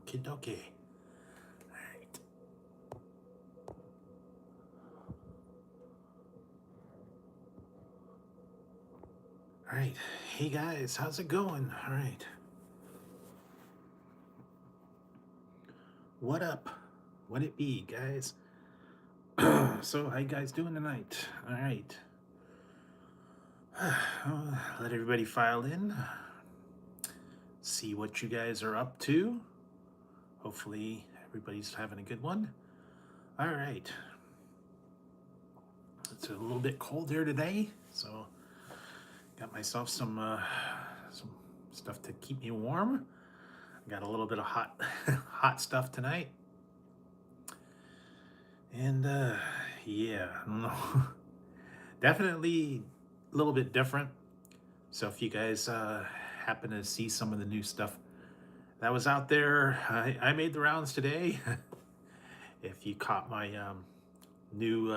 Okie dokie. All right. All right. Hey guys, how's it going? All right. What up? What it be, guys? So, how you guys doing tonight? All right. Let everybody file in. See what you guys are up to. Hopefully, everybody's having a good one. All right. It's a little bit cold here today, so got myself some stuff to keep me warm. Got a little bit of hot hot stuff tonight. And yeah, I don't know. Definitely a little bit different. So if you guys happen to see some of the new stuff that was out there, I made the rounds today. If you caught my new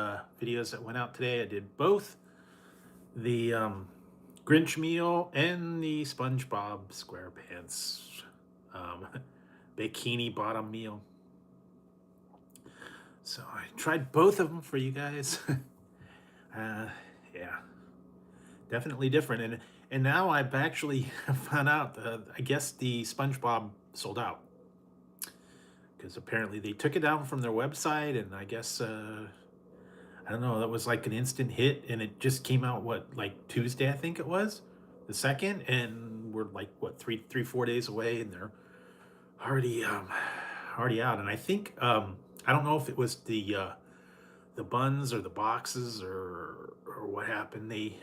videos that went out today, I did both the Grinch meal and the SpongeBob SquarePants bikini bottom meal. So I tried both of them for you guys. Yeah, definitely different. And now I've actually found out, I guess the SpongeBob sold out. Because apparently they took it down from their website, and I guess, I don't know, that was like an instant hit, and it just came out, what, like Tuesday, I think it was, the 2nd, and we're like, what, 4 days away, and they're already out. And I think, I don't know if it was the buns or the boxes or what happened. They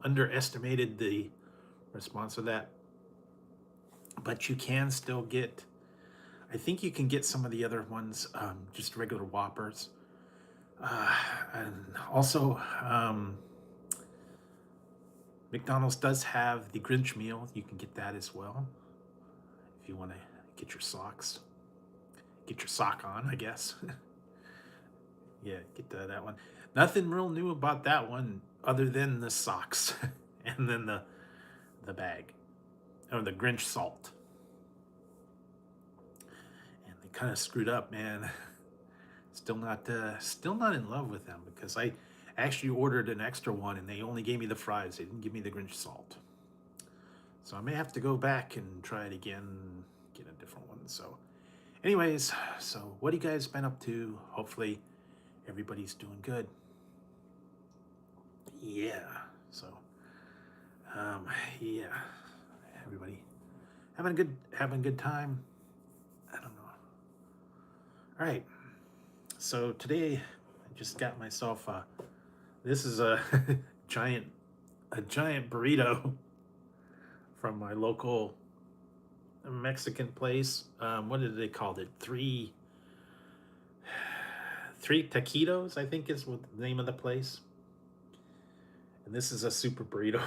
underestimated the response of that, but you can still get, I think you can get some of the other ones, just regular Whoppers. And also, McDonald's does have the Grinch meal. You can get that as well if you want to get your socks. Get your sock on, I guess. Yeah, get that one. Nothing real new about that one other than the socks and then the bag or the Grinch salt. And they kind of screwed up, man. Still not in love with them, because I actually ordered an extra one and they only gave me the fries. They didn't give me the Grinch salt. So I may have to go back and try it again, get a different one. So anyways, so what have you guys been up to? Hopefully everybody's doing good. Yeah. So yeah. Everybody having a good time. I don't know. All right. So today I just got myself this is a giant burrito from my local Mexican place. What did they call it? Three taquitos, I think is what the name of the place. And this is a super burrito.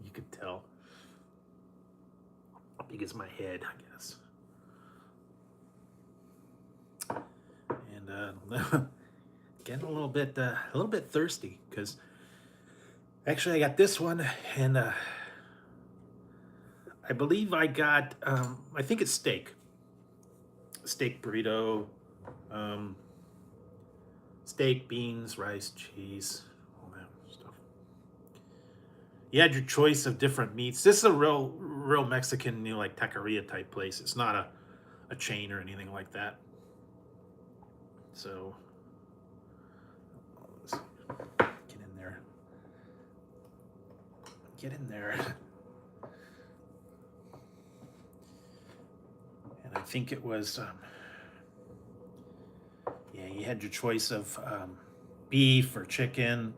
You could tell. Big as my head, I guess. And getting a little bit thirsty, because actually I got this one, and I believe I got I think it's steak burrito, steak, beans, rice, cheese, all that stuff. You had your choice of different meats. This is a real Mexican, like taqueria type place. It's not a chain or anything like that. So let's get in there. And I think it was yeah, you had your choice of beef or chicken,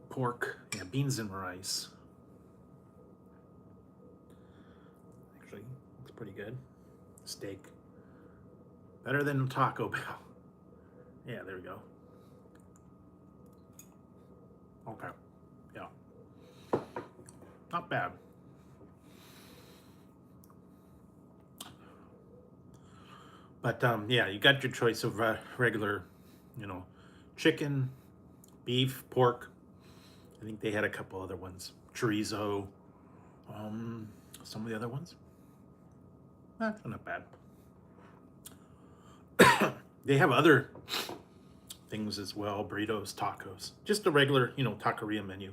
pork, yeah, beans and rice. Actually, looks pretty good. Steak. Better than Taco Bell. Yeah, there we go. Okay. Yeah. Not bad. But yeah, you got your choice of regular, chicken, beef, pork. I think they had a couple other ones. Chorizo. some of the other ones. They're not bad. They have other things as well, burritos, tacos, just a regular, taqueria menu.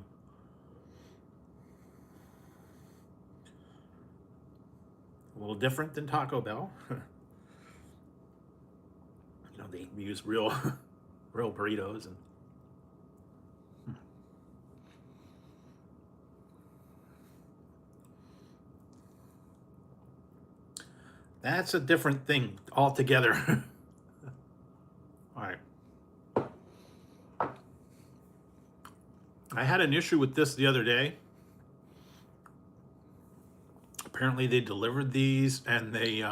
A little different than Taco Bell. They use real real burritos and that's a different thing altogether. All right. I had an issue with this the other day. Apparently they delivered these and they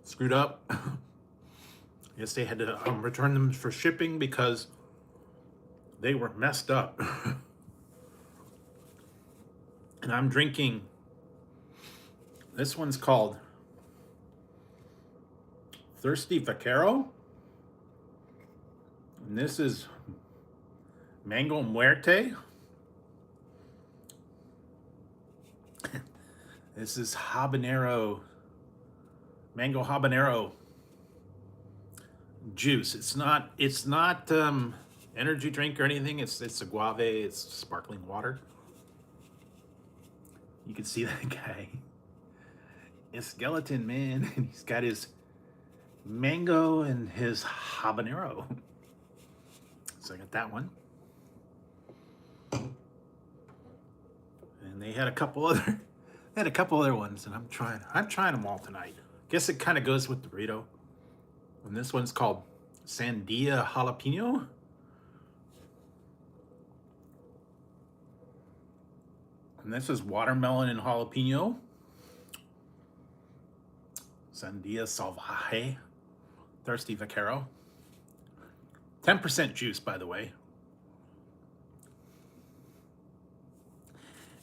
screwed up. I guess they had to return them for shipping because they were messed up. And I'm drinking, this one's called Thirsty Vaquero. And this is Mango Muerte. This is habanero, mango habanero juice. It's not energy drink or anything. It's agave. It's sparkling water. You can see that guy. A skeleton man, and he's got his mango and his habanero. So I got that one. And they had a couple other ones, and I'm trying them all tonight. Guess it kind of goes with the burrito. And this one's called Sandia Jalapeno. And this is watermelon and jalapeno. Sandia Salvaje. Thirsty Vaquero. 10% juice, by the way.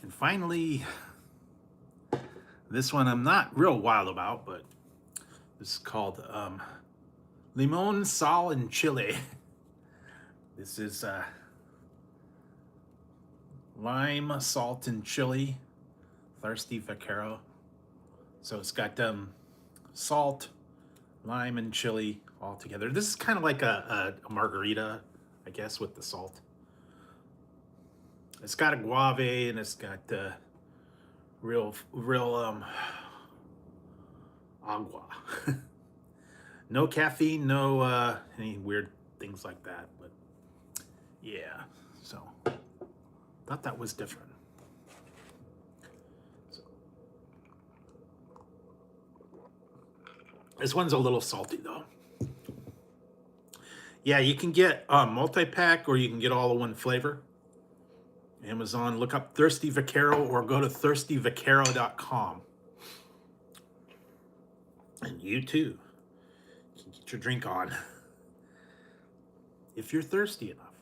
And finally, this one I'm not real wild about, but this is called Limon, Sal, and Chile. This is lime, salt, and chili. Thirsty Vaquero. So it's got salt, lime, and chili all together. This is kind of like a margarita, I guess, with the salt. It's got agave and it's got real agua. No caffeine, no any weird things like that. But yeah, so thought that was different. So, this one's a little salty though. Yeah, you can get a multi-pack or you can get all in one flavor. Amazon, look up Thirsty Vaquero or go to thirstyvaquero.com. And you too can get your drink on if you're thirsty enough.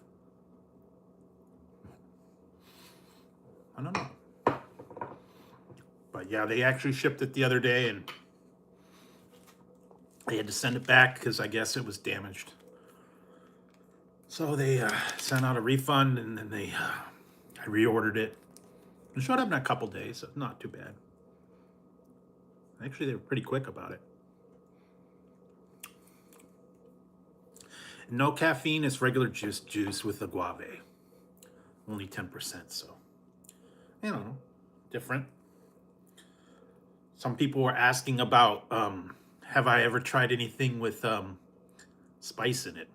I don't know. But yeah, they actually shipped it the other day and they had to send it back because I guess it was damaged. So they sent out a refund and then I reordered it. It showed up in a couple days, so not too bad. Actually, they were pretty quick about it. No caffeine, it's regular juice with agave. Only 10%, so I don't know, different. Some people were asking about, have I ever tried anything with spice in it?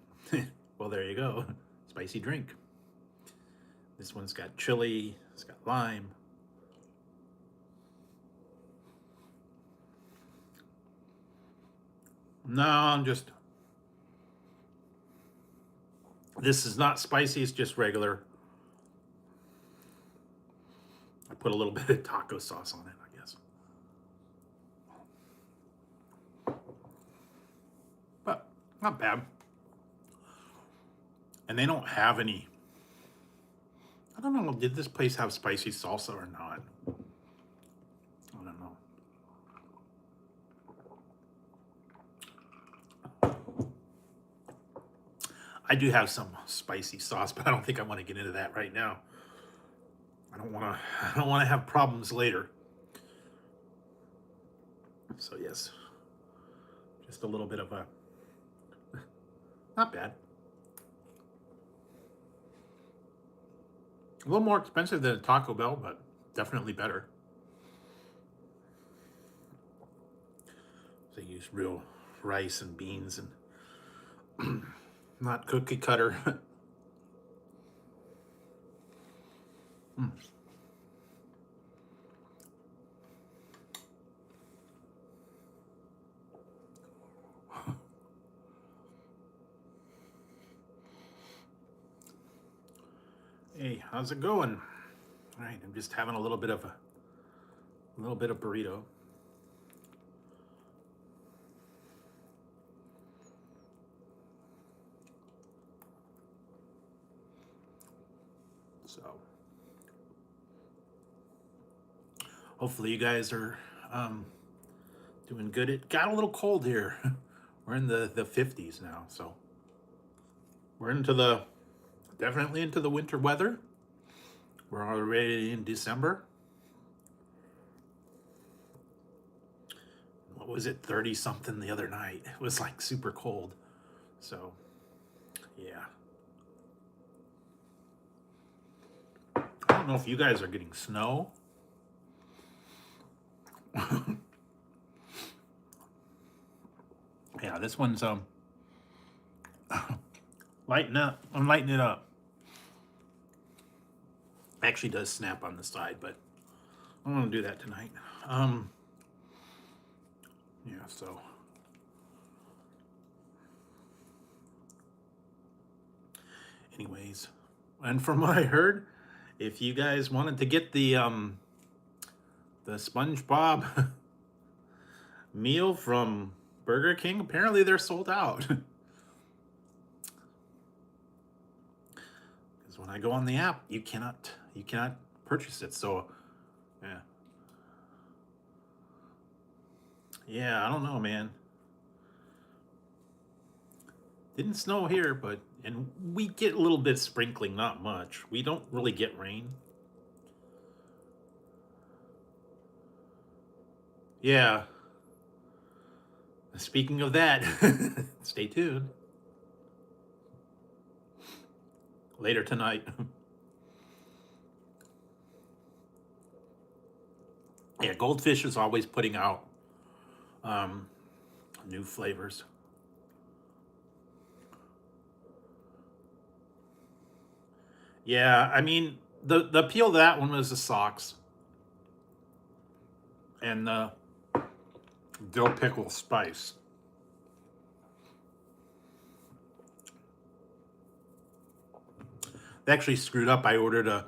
Well, there you go, spicy drink. This one's got chili, it's got lime. No, this is not spicy, it's just regular. I put a little bit of taco sauce on it, I guess. But not bad. And they don't have any, I don't know, did this place have spicy salsa or not? I don't know. I do have some spicy sauce, but I don't think I want to get into that right now. I don't want to have problems later. So yes, just a little bit of a, not bad. A little more expensive than a Taco Bell, but definitely better. They use real rice and beans and not cookie cutter. Mm. Hey, how's it going? All right, I'm just having a little bit of burrito. So hopefully you guys are doing good. It got a little cold here. We're in the 50s now, so we're definitely into the winter weather. We're already in December. What was it, 30 something the other night? It was like super cold. So yeah. I don't know if you guys are getting snow. Yeah, this one's lighten up. I'm lightening it up. Actually does snap on the side, but I don't want to do that tonight. Yeah, so anyways, and from what I heard, if you guys wanted to get the SpongeBob meal from Burger King, apparently they're sold out. Because when I go on the app, you cannot purchase it. So yeah. Yeah, I don't know, man. Didn't snow here, and we get a little bit of sprinkling, not much. We don't really get rain. Yeah. Speaking of that, stay tuned. Later tonight. Yeah, Goldfish is always putting out new flavors. Yeah, I mean, the appeal of that one was the socks and the dill pickle spice. They actually screwed up. I ordered a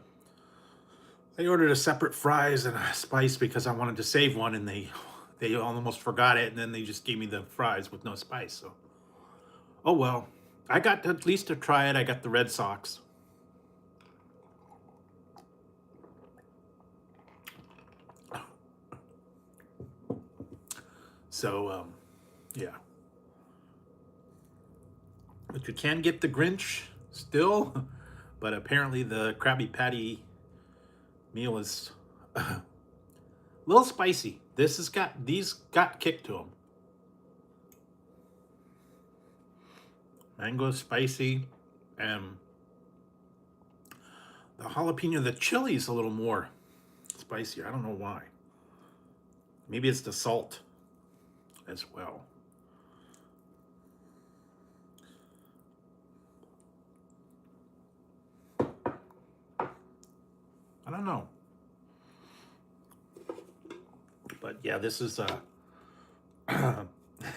separate fries and a spice because I wanted to save one, and they almost forgot it, and then they just gave me the fries with no spice. So, oh well, I got at least to try it. I got the Red Sox. So, yeah. But you can get the Grinch still, but apparently the Krabby Patty meal is a little spicy. These got kick to them. Mango spicy, and the jalapeno, the chili is a little more spicy. I don't know why. Maybe it's the salt as well. I don't know. But yeah, this is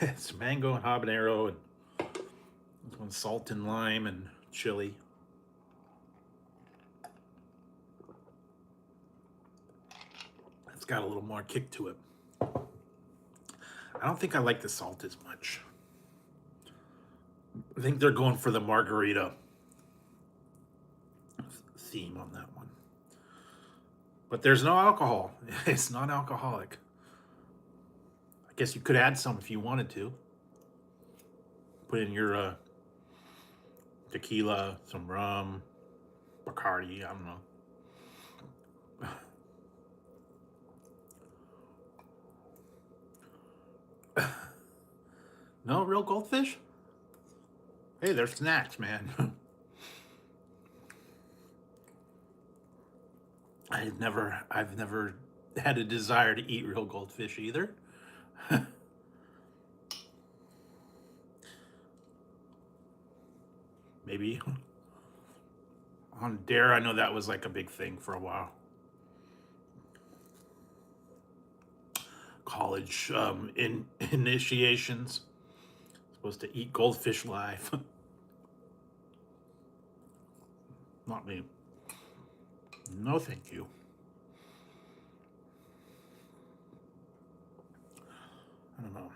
it's mango and habanero, and this one's salt and lime and chili. It's got a little more kick to it. I don't think I like the salt as much. I think they're going for the margarita theme on that one. But there's no alcohol. It's not alcoholic. I guess you could add some if you wanted to. Put in your tequila, some rum, Bacardi, I don't know. No real goldfish? Hey, they're snacks, man. I've never had a desire to eat real goldfish either. Maybe on Dare, I know that was like a big thing for a while. College initiations. Supposed to eat goldfish live. Not me. No, thank you. I don't know.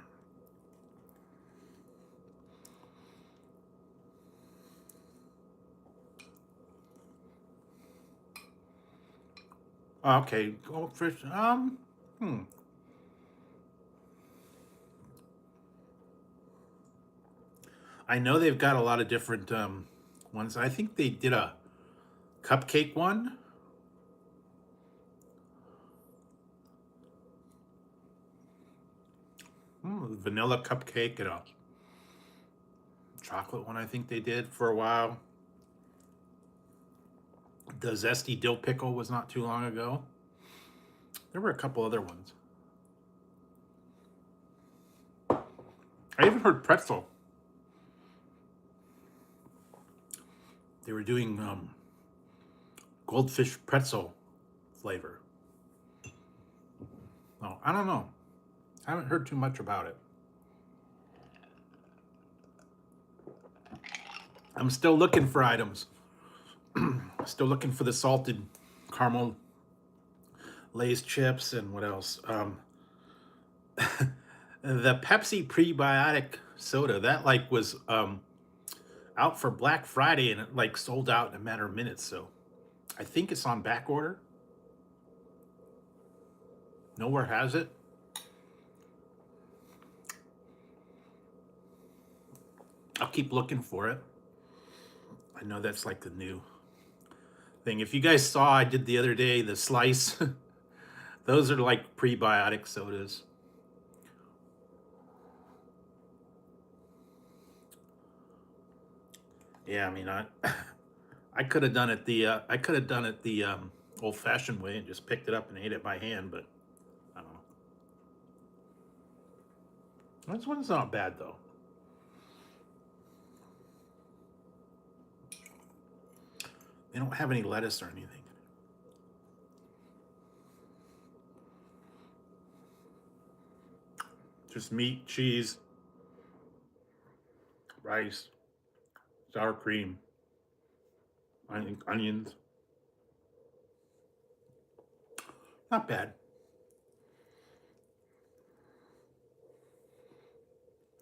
Okay, goldfish. I know they've got a lot of different ones. I think they did a cupcake one. Vanilla cupcake and a chocolate one. I think they did for a while. The zesty dill pickle was not too long ago. There were a couple other ones. I even heard pretzel. They were doing goldfish pretzel flavor. Oh, I don't know. I haven't heard too much about it. I'm still looking for items. Still looking for the salted caramel Lay's chips and what else? The Pepsi prebiotic soda that like was out for Black Friday and it like sold out in a matter of minutes. So I think it's on back order. Nowhere has it. I'll keep looking for it. I know that's like the new thing. If you guys saw, I did the other day the slice. Those are like prebiotic sodas. Yeah, I mean, I could have done it the old-fashioned way and just picked it up and ate it by hand, but I don't know. This one's not bad though. They don't have any lettuce or anything. Just meat, cheese, rice, sour cream, onions. Not bad.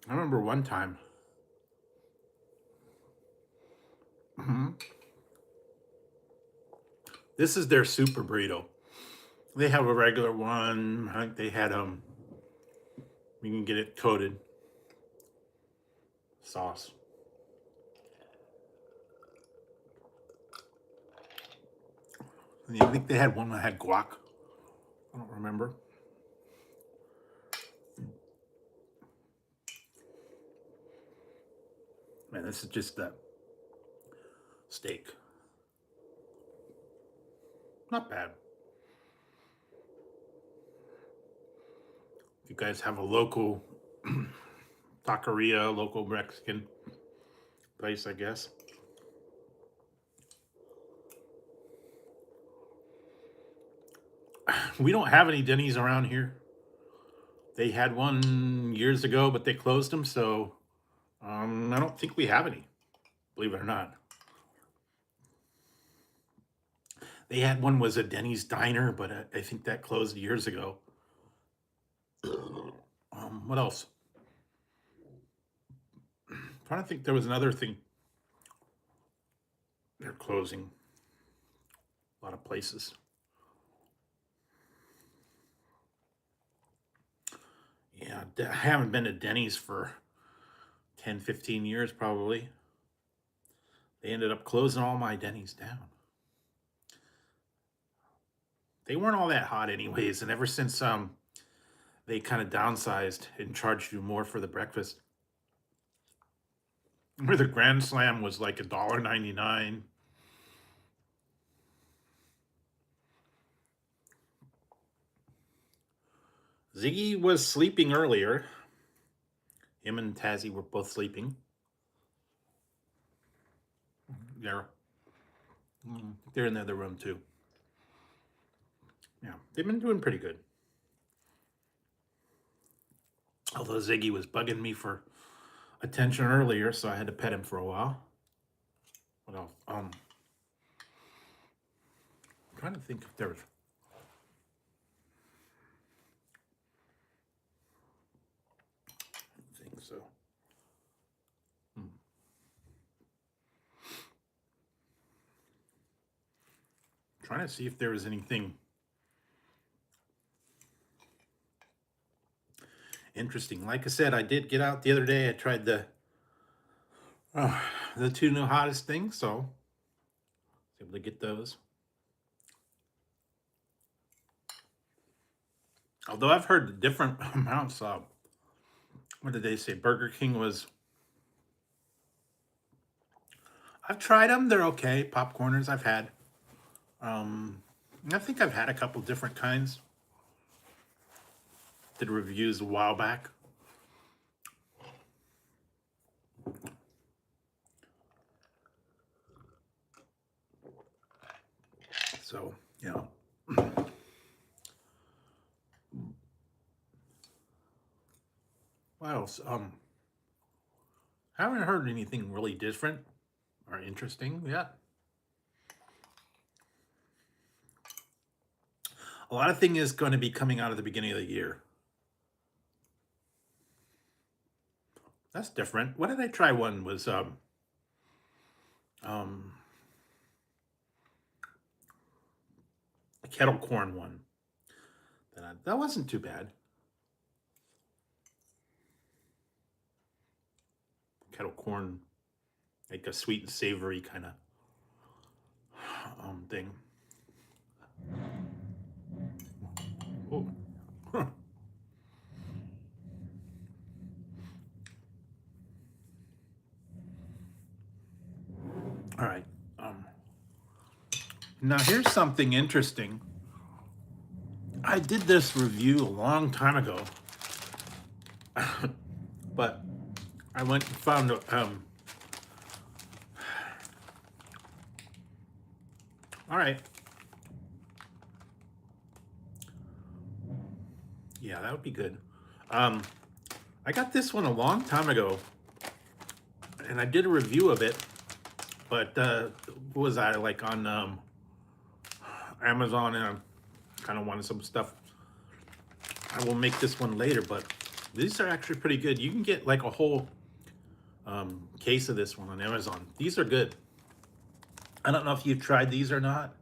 I remember one time. This is their super burrito. They have a regular one. I think they had you can get it coated sauce. And I think they had one that had guac. I don't remember. Man, this is just that steak. Not bad. If you guys have a local taqueria, local Mexican place, I guess. We don't have any Denny's around here. They had one years ago, but they closed them, so I don't think we have any, believe it or not. They had one was a Denny's diner, but I think that closed years ago. What else? I'm trying to think there was another thing. They're closing a lot of places. Yeah, I haven't been to Denny's for 10, 15 years probably. They ended up closing all my Denny's down. They weren't all that hot anyways, and ever since they kind of downsized and charged you more for the breakfast, where the Grand Slam was like $1.99. Ziggy was sleeping earlier. Him and Tazzy were both sleeping. They're in the other room too. Yeah, they've been doing pretty good. Although Ziggy was bugging me for attention earlier, so I had to pet him for a while. What else? I'm trying to think if there was. I don't think so. Trying to see if there was anything interesting. Like I said, I did get out the other day. I tried the two new hottest things, so I was able to get those. Although I've heard different amounts of, what did they say? Burger King was, I've tried them. They're okay. Popcorners I've had. I think I've had a couple different kinds. Did reviews a while back. So, you know. What else? Haven't heard anything really different or interesting yet. A lot of things is going to be coming out at the beginning of the year. That's different. What did I try? One was a kettle corn one. That wasn't too bad. Kettle corn, like a sweet and savory kind of thing. Oh. Huh. All right. Now here's something interesting. I did this review a long time ago, but I went and found all right. Yeah, that would be good. I got this one a long time ago, and I did a review of it, but what was I like on Amazon, and I kind of wanted some stuff. I will make this one later, but these are actually pretty good. You can get like a whole case of this one on Amazon. These are good. I don't know if you've tried these or not.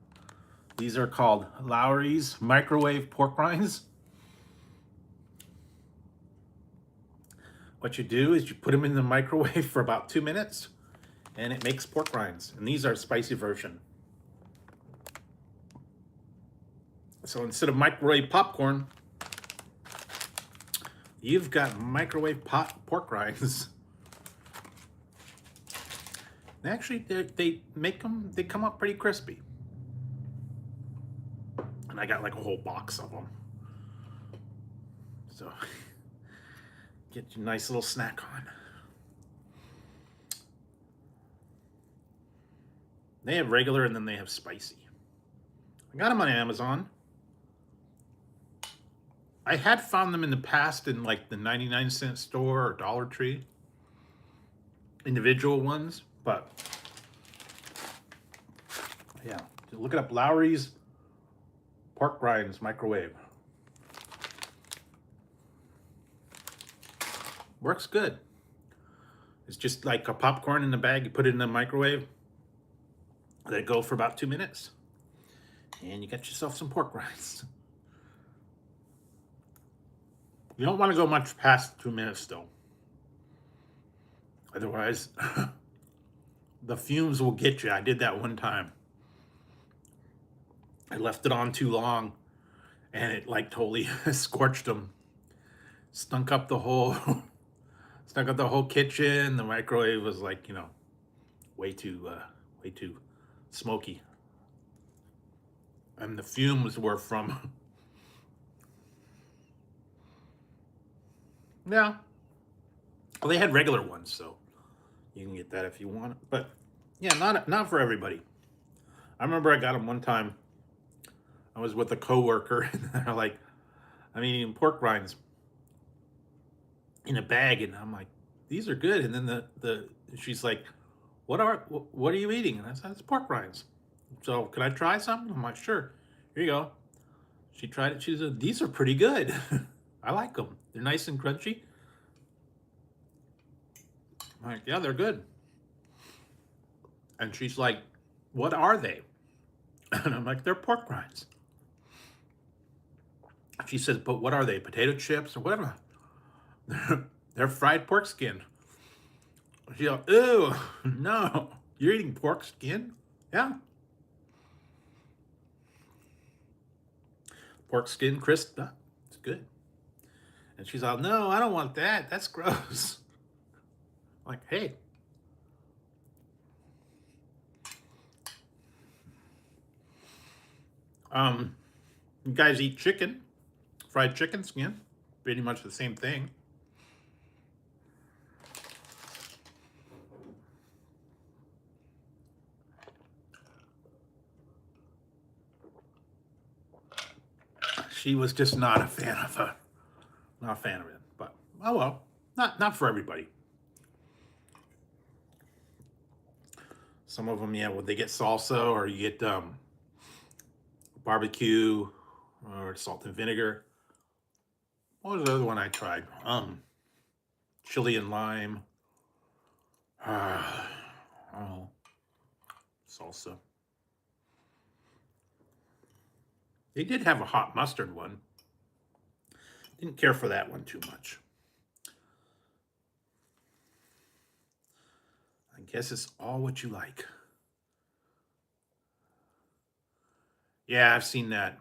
These are called Lowry's microwave pork rinds. What you do is you put them in the microwave for about 2 minutes, and it makes pork rinds. And these are a spicy version. So instead of microwave popcorn, you've got microwave pork rinds. And actually, they come up pretty crispy. And I got like a whole box of them. So get your nice little snack on. They have regular and then they have spicy. I got them on Amazon. I had found them in the past in like the 99-cent store or Dollar Tree. Individual ones, but yeah. Look it up, Lowry's pork rinds microwave. Works good. It's just like a popcorn in the bag. You put it in the microwave. Let it go for about 2 minutes. And you got yourself some pork rinds. You don't want to go much past 2 minutes though. Otherwise, the fumes will get you. I did that one time. I left it on too long and it like totally scorched them. Stunk up the whole Stuck up the whole kitchen. The microwave was like, way too smoky. And the fumes were from, yeah. Well, they had regular ones, so you can get that if you want it. But yeah, not for everybody. I remember I got them one time. I was with a coworker, and they're like, I'm eating pork rinds in a bag, and I'm like, these are good. And then the she's like, what are you eating? And I said, it's pork rinds. So can I try something? I'm like, sure. Here you go. She tried it. She said, these are pretty good. I like them. They're nice and crunchy. I'm like, yeah, they're good. And she's like, what are they? And I'm like, they're pork rinds. She says, but what are they? Potato chips or whatever? They're fried pork skin. She goes, ew, no. You're eating pork skin? Yeah. Pork skin crisp. It's good. And she's like, no, I don't want that. That's gross. I'm like, hey. You guys eat chicken, fried chicken skin, pretty much the same thing. She was just not a fan of it. Not a fan of it, but oh well, not for everybody. Some of them, yeah, well, they get salsa or you get barbecue or salt and vinegar. What was the other one I tried? Chili and lime. Oh, salsa. They did have a hot mustard one. Didn't care for that one too much. I guess it's all what you like. Yeah, I've seen that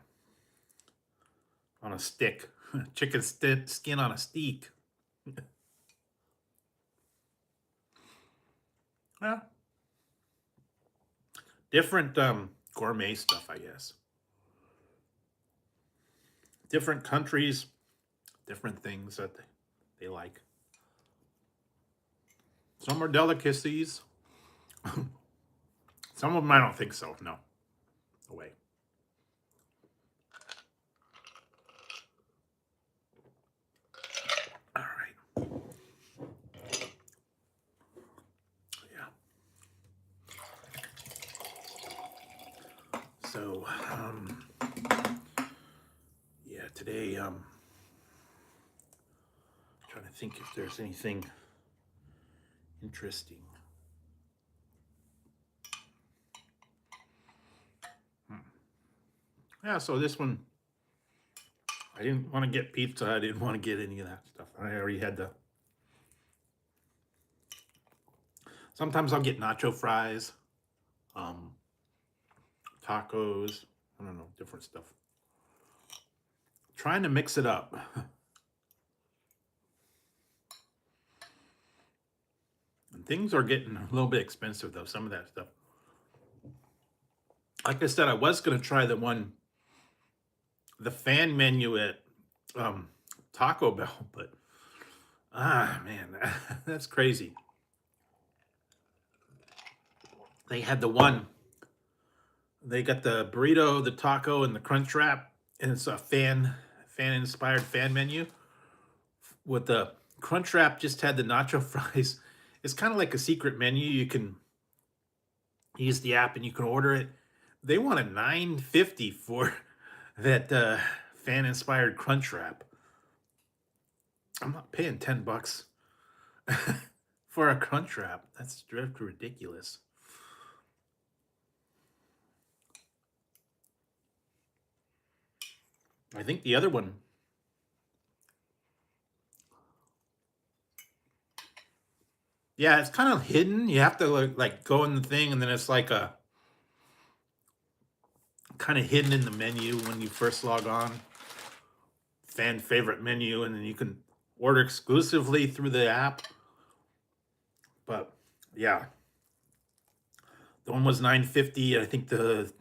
on a stick. Chicken skin on a steak. Yeah. Different gourmet stuff, I guess. Different countries, different things that they like. Some are delicacies. Some of them I don't think so. No. No way. All right. Yeah. So, yeah, today, trying to think if there's anything interesting. Yeah, so this one, I didn't want to get pizza. I didn't want to get any of that stuff. I already had the. Sometimes I'll get nacho fries, tacos. I don't know, different stuff. Trying to mix it up. And things are getting a little bit expensive though. Some of that stuff. Like I said, I was going to try the fan menu at Taco Bell, but man, that's crazy. They had they got the burrito, the taco, and the crunch wrap, and it's a fan inspired fan menu. With the crunch wrap, just had the nacho fries. It's kind of like a secret menu. You can use the app and you can order it. They want a $9.50 for that fan inspired crunch wrap. I'm not paying $10 for a crunch wrap. That's ridiculous. I think the other one. Yeah, it's kind of hidden. You have to like go in the thing, and then it's like a kind of hidden in the menu when you first log on. Fan favorite menu, and then you can order exclusively through the app. But yeah, the one was 9.50. I think the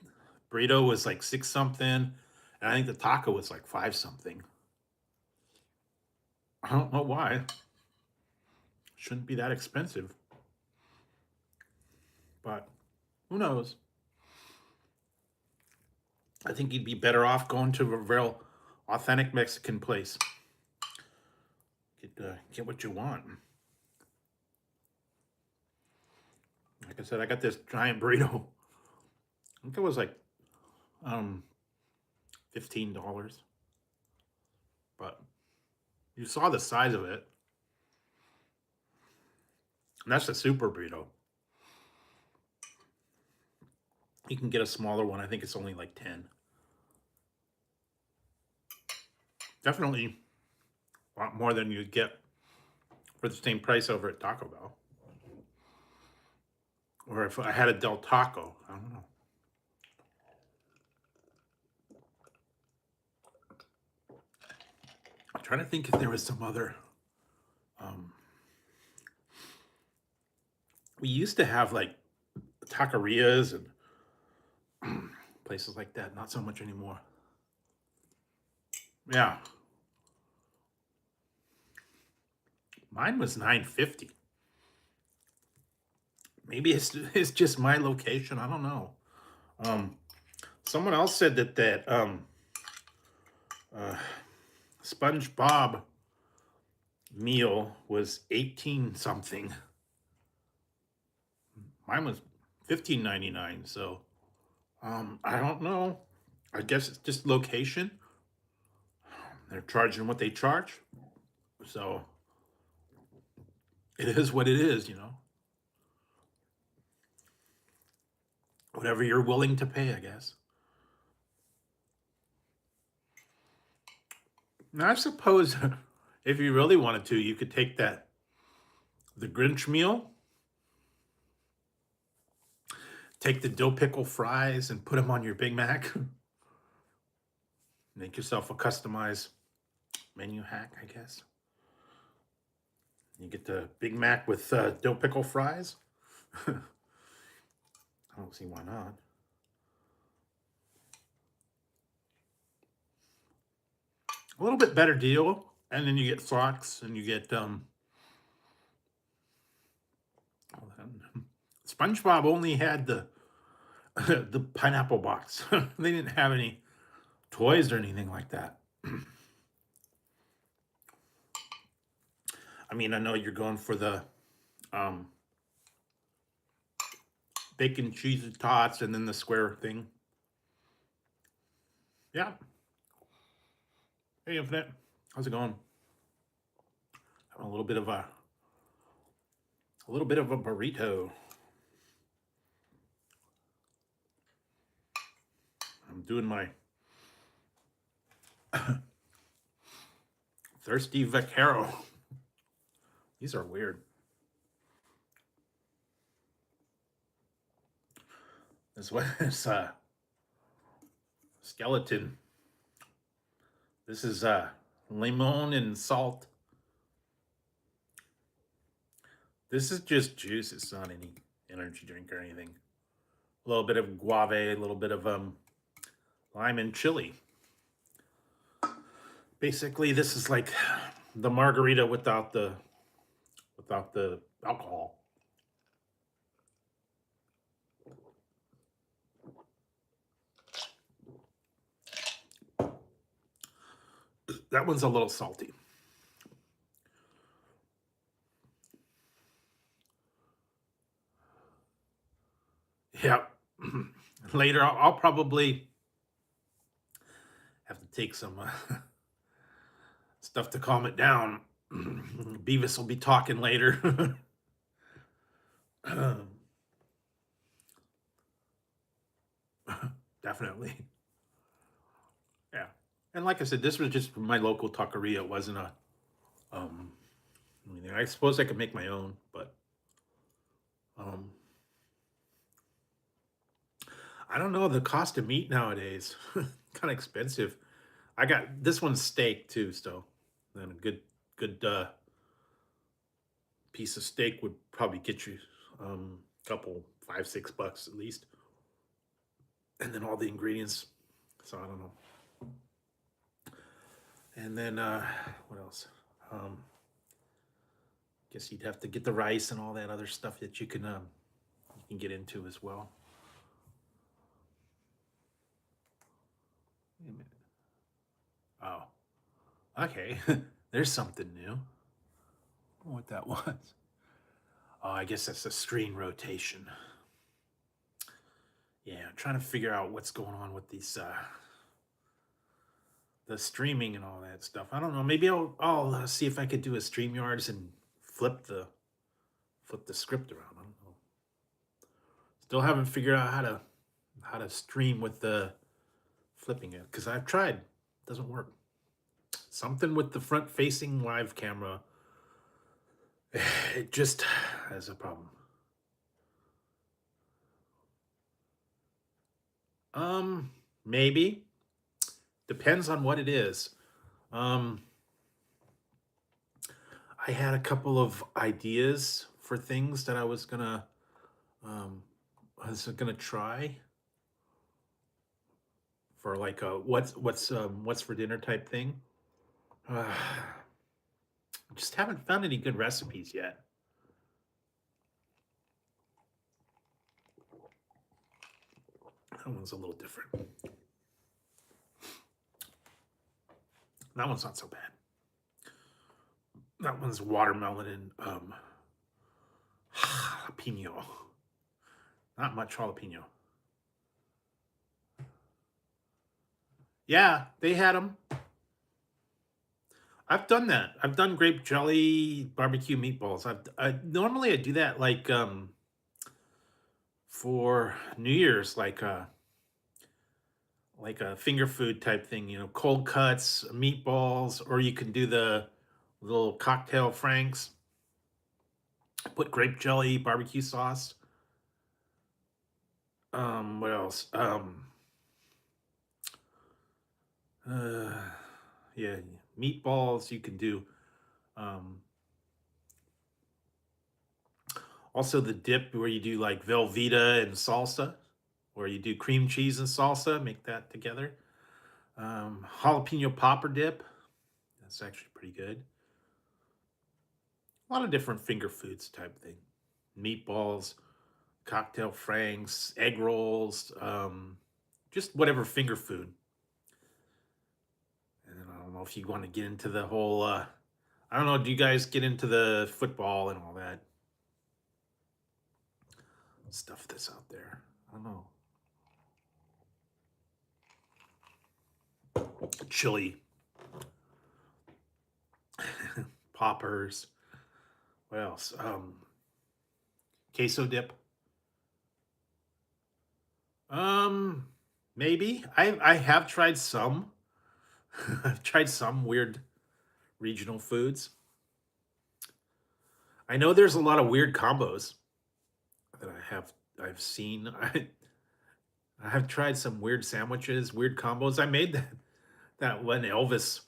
burrito was like 6 something, and I think the taco was like 5 something. I don't know why. Shouldn't be that expensive, but who knows? I think you'd be better off going to a real authentic Mexican place. Get what you want. Like I said, I got this giant burrito. I think it was like um $15, but you saw the size of it. And that's a super burrito. You can get a smaller one. I think it's only like 10. Definitely a lot more than you'd get for the same price over at Taco Bell. Or if I had a Del Taco, I don't know. I'm trying to think if there was some other. We used to have like taquerias and places like that. Not so much anymore. Yeah, mine was 9.50. Maybe it's just my location. I don't know. Um, Someone else said that uh, SpongeBob meal was 18 something. Mine was 15.99. So I don't know. I guess it's just location. They're charging what they charge. So it is what it is, you know. Whatever you're willing to pay, I guess. Now, I suppose if you really wanted to, you could take the Grinch meal, take the dill pickle fries and put them on your Big Mac. Make yourself a customized menu hack, I guess. You get the Big Mac with dill pickle fries. I don't see why not. A little bit better deal, and then you get socks and you get SpongeBob only had the the pineapple box. They didn't have any toys or anything like that. I mean, I know you're going for the um, bacon cheese tots and then the square thing. Yeah. Hey, Infinite. How's it going? Having a little bit of a burrito. I'm doing my thirsty vaquero. These are weird. This one is skeleton. This is limon and salt. This is just juice. It's not any energy drink or anything. A little bit of guave, a little bit of lime and chili. Basically, this is like the margarita without the alcohol. That one's a little salty. Yeah. Later, I'll probably have to take some stuff to calm it down. Beavis will be talking later. Definitely. Yeah. And like I said, this was just my local taqueria. It wasn't a I mean, I suppose I could make my own, but um I don't know the cost of meat nowadays. Kind of expensive. I got this one's steak too, so then a good piece of steak would probably get you couple 5, 6 bucks at least, and then all the ingredients. So I don't know. And then what else? Um, Guess you'd have to get the rice and all that other stuff that you can get into as well. Wait a minute. Oh, okay. There's something new. I don't know what that was. Oh, I guess that's a screen rotation. Yeah, I'm trying to figure out what's going on with these the streaming and all that stuff. I don't know. Maybe I'll see if I could do a StreamYards and flip the script around. I don't know. Still haven't figured out how to stream with the flipping it because I've tried. It doesn't work. Something with the front facing live camera. It just has a problem. Maybe. Depends on what it is. Um, I had a couple of ideas for things that um I was gonna try for like a what's for dinner type thing. Just haven't found any good recipes yet. That one's a little different. That one's not so bad. That one's watermelon and jalapeno. Not much jalapeno. Yeah, they had them. I've done that. I've done grape jelly barbecue meatballs. I normally I do that like for New Year's, like a finger food type thing, cold cuts, meatballs, or you can do the little cocktail franks. Put grape jelly, barbecue sauce. What else? Uh, yeah, meatballs. You can do. Um, Also the dip where you do like Velveeta and salsa, or you do cream cheese and salsa. Make that together. Jalapeno popper dip. That's actually pretty good. A lot of different finger foods type thing. Meatballs, cocktail franks, egg rolls, just whatever finger food. And then I don't know if you want to get into the whole. I don't know. Do you guys get into the football and all that stuff that's out there? I don't know. Chili, poppers. What else? Queso dip. Um, Maybe I have tried some. I've tried some weird regional foods. I know there's a lot of weird combos that I've seen. I have tried some weird sandwiches, weird combos. I made that one Elvis.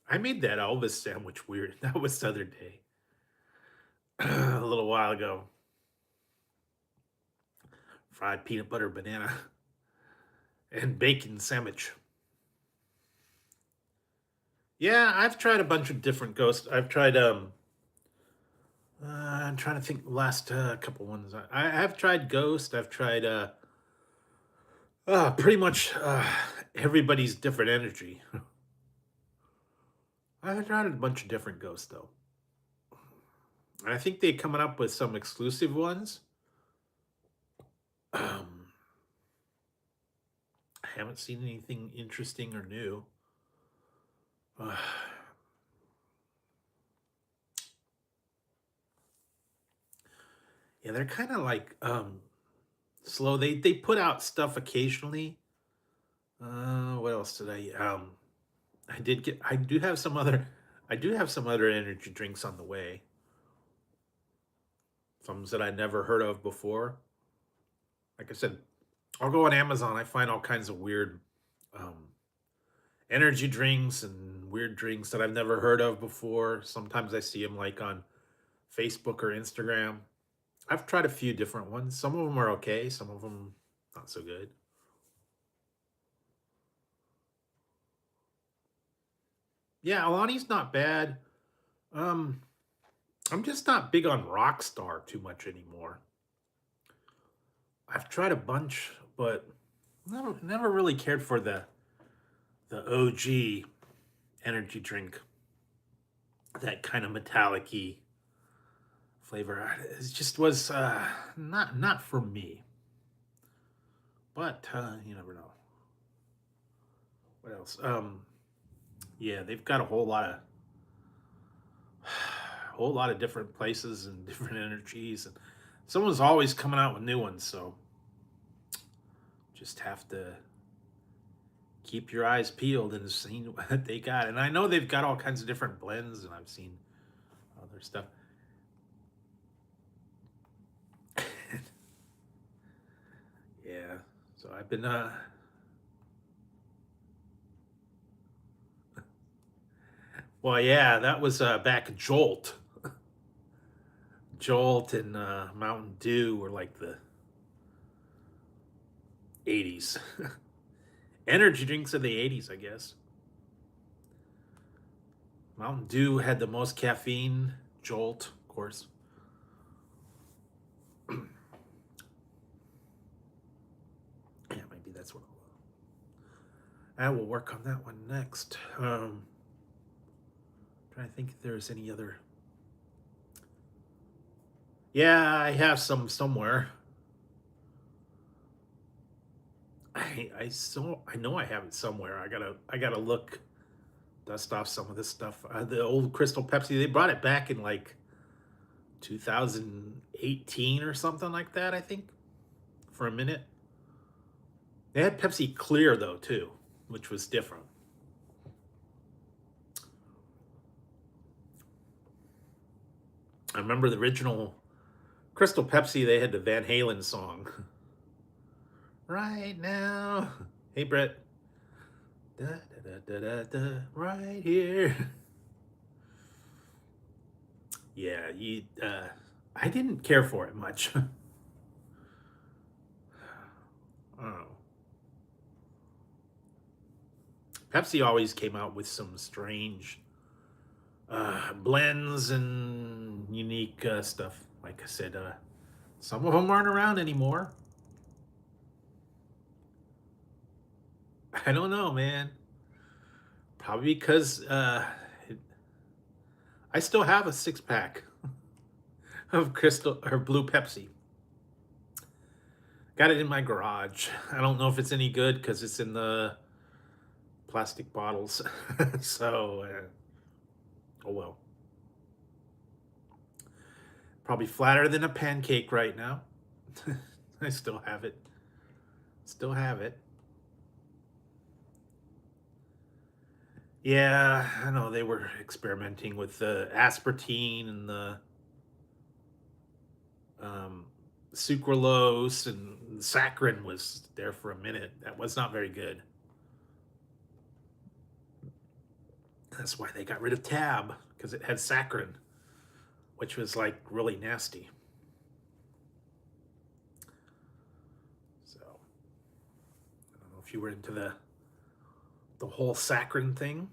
I made that Elvis sandwich weird. That was the other day, a little while ago. Fried peanut butter banana and bacon sandwich. Yeah, I've tried a bunch of different ghosts. I've tried I'm trying to think the last couple ones. I have tried Ghost. I've tried pretty much everybody's different energy. I've tried a bunch of different Ghosts though. And I think they're coming up with some exclusive ones. Um, I haven't seen anything interesting or new. Uh, yeah, they're kind of like slow. They put out stuff occasionally. What else did I do have some other I do have some other energy drinks on the way. Some that I never heard of before. Like I said, I'll go on Amazon. I find all kinds of weird um, energy drinks and weird drinks that I've never heard of before. Sometimes I see them like on Facebook or Instagram. I've tried a few different ones. Some of them are okay, some of them not so good. Yeah, Alani's not bad. Um, I'm just not big on Rockstar too much anymore. I've tried a bunch, but never really cared for the OG energy drink. That kind of metallic-y flavor. It just was not for me. But you never know. What else? Yeah, they've got a whole lot of different places and different energies, and someone's always coming out with new ones. So just have to keep your eyes peeled and see what they got. And I know they've got all kinds of different blends, and I've seen other stuff. Yeah, so I've been well, yeah, that was back Jolt and Mountain Dew were like the 80s. Energy drinks of the 80s, I guess. Mountain Dew had the most caffeine, Jolt, of course. Yeah, maybe that's what I will work on that one next. Trying to think if there's any other. Yeah, I have some somewhere. I know I have it somewhere. I gotta look, dust off some of this stuff. The old Crystal Pepsi, they brought it back in like 2018 or something like that, I think, for a minute. They had Pepsi Clear though too, which was different. I remember the original Crystal Pepsi, they had the Van Halen song. Right now. Hey Brett. Da, da, da, da, da, da, right here. Yeah, I didn't care for it much. Oh. Pepsi always came out with some strange blends and unique stuff. Like I said, some of them aren't around anymore. I don't know, man. Probably because I still have a 6 pack of Crystal or Blue Pepsi. Got it in my garage. I don't know if it's any good because it's in the plastic bottles. So, oh well. Probably flatter than a pancake right now. I still have it. Still have it. Yeah, I know they were experimenting with the aspartame and the um, sucralose, and saccharin was there for a minute. That was not very good. That's why they got rid of Tab, because it had saccharin, which was like really nasty. So I don't know if you were into the whole saccharin thing.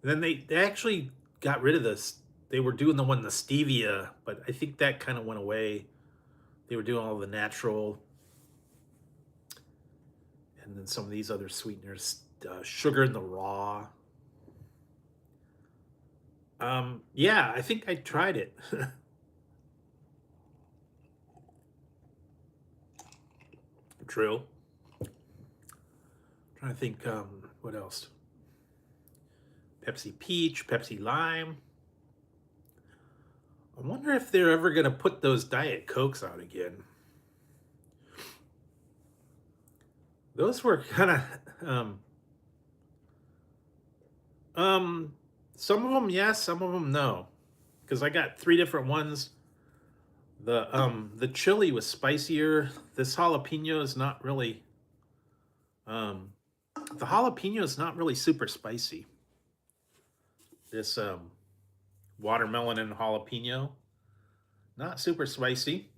And then they actually got rid of this. They were doing the stevia, but I think that kind of went away. They were doing all the natural, and then some of these other sweeteners, sugar in the raw. Yeah, I think I tried it. True. Trying to think, what else? Pepsi Peach, Pepsi Lime. I wonder if they're ever going to put those Diet Cokes out again. Those were kind of, some of them yes, some of them no, because I got 3 different ones. The chili was spicier. This jalapeno is not really, the jalapeno is not really super spicy. This watermelon and jalapeno. Not super spicy.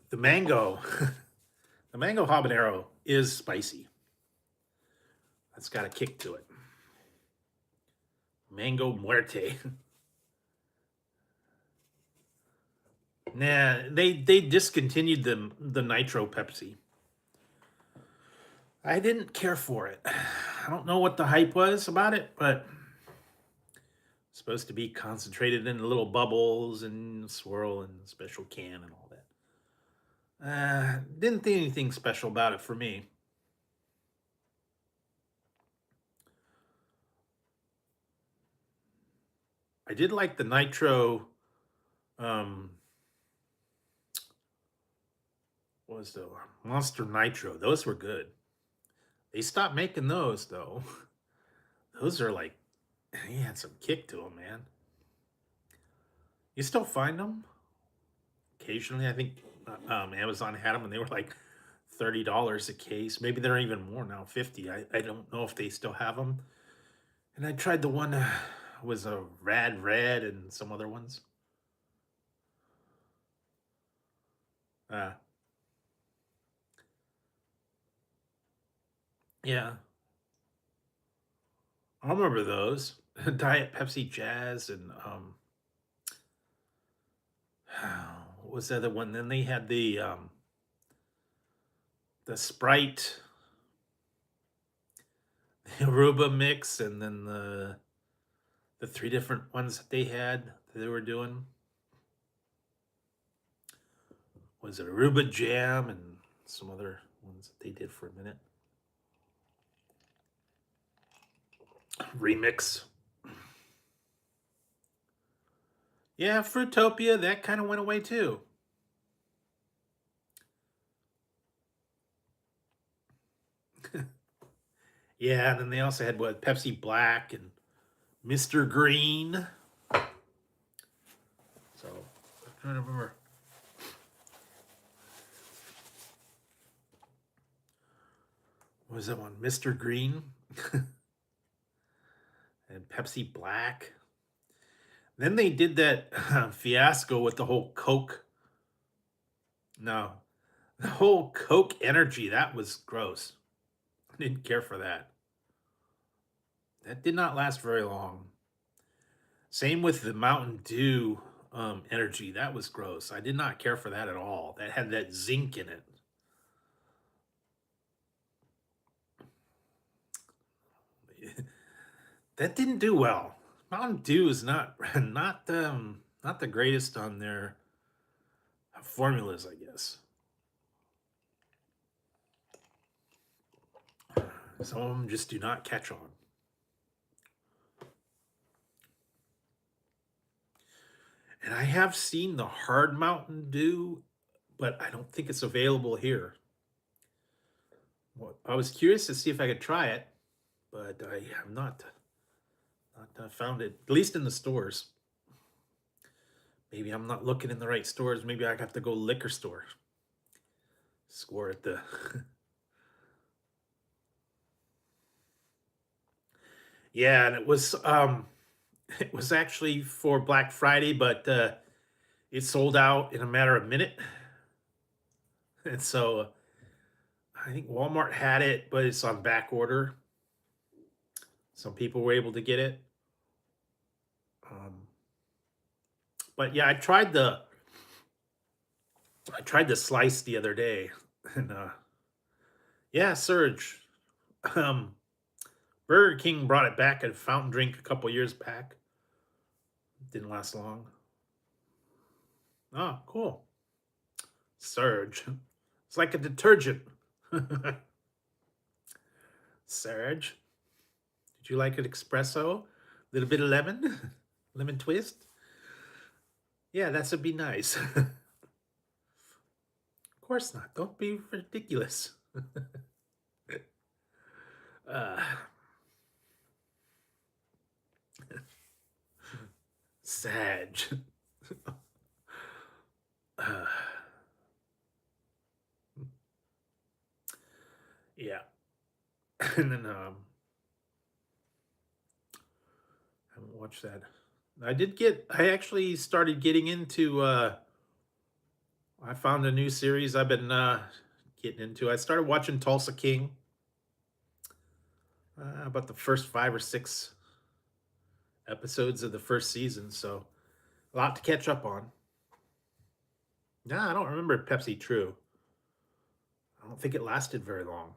The mango, the mango habanero is spicy. That's got a kick to it. Mango muerte. Nah, they discontinued the nitro Pepsi. I didn't care for it. I don't know what the hype was about it, but it's supposed to be concentrated in little bubbles and swirl and special can and all that. Didn't think anything special about it for me. I did like the nitro. Um, what was the Monster Nitro? Those were good. They stopped making those though. Those are like, he had some kick to them, man. You still find them occasionally. I think Amazon had them, and they were like $30 a case. Maybe they're even more now, 50. I don't know if they still have them. And I tried the one was a Rad Red and some other ones. Uh, yeah, I remember those. Diet Pepsi Jazz and what was the other one? Then they had the Sprite, the Aruba mix, and then the three different ones that they had that they were doing. Was it Aruba Jam and some other ones that they did for a minute? Remix. Yeah, Fruitopia, that kind of went away too. Yeah, and then they also had what, Pepsi Black and Mr. Green. So I'm trying to remember. What was that one? Mr. Green and Pepsi Black. Then they did that fiasco with the whole Coke. No, the whole Coke energy. That was gross. I didn't care for that. That did not last very long. Same with the Mountain Dew energy. That was gross. I did not care for that at all. That had that zinc in it. That didn't do well. Mountain Dew is not not the greatest on their formulas, I guess. Some of them just do not catch on. And I have seen the hard Mountain Dew, but I don't think it's available here. Well, I was curious to see if I could try it, but I have not found it, at least in the stores. Maybe I'm not looking in the right stores. Maybe I have to go liquor store. Score at the. Yeah, and it was actually for Black Friday, but it sold out in a matter of a minute. And so I think Walmart had it, but it's on back order. Some people were able to get it. Um, but yeah, I tried the slice the other day, and yeah, Surge. Um, Burger King brought it back at Fountain Drink a couple years back. Didn't last long. Oh, cool. Surge. It's like a detergent. Surge. Did you like an espresso? A little bit of lemon? Lemon twist? Yeah, that would be nice. Of course not. Don't be ridiculous. uh, Sag. Uh, yeah. And then watch that. I actually started getting into, I found a new series I've been getting into. I started watching Tulsa King, about the first 5 or 6 episodes of the first season, so a lot to catch up on. Nah, I don't remember Pepsi True. I don't think it lasted very long.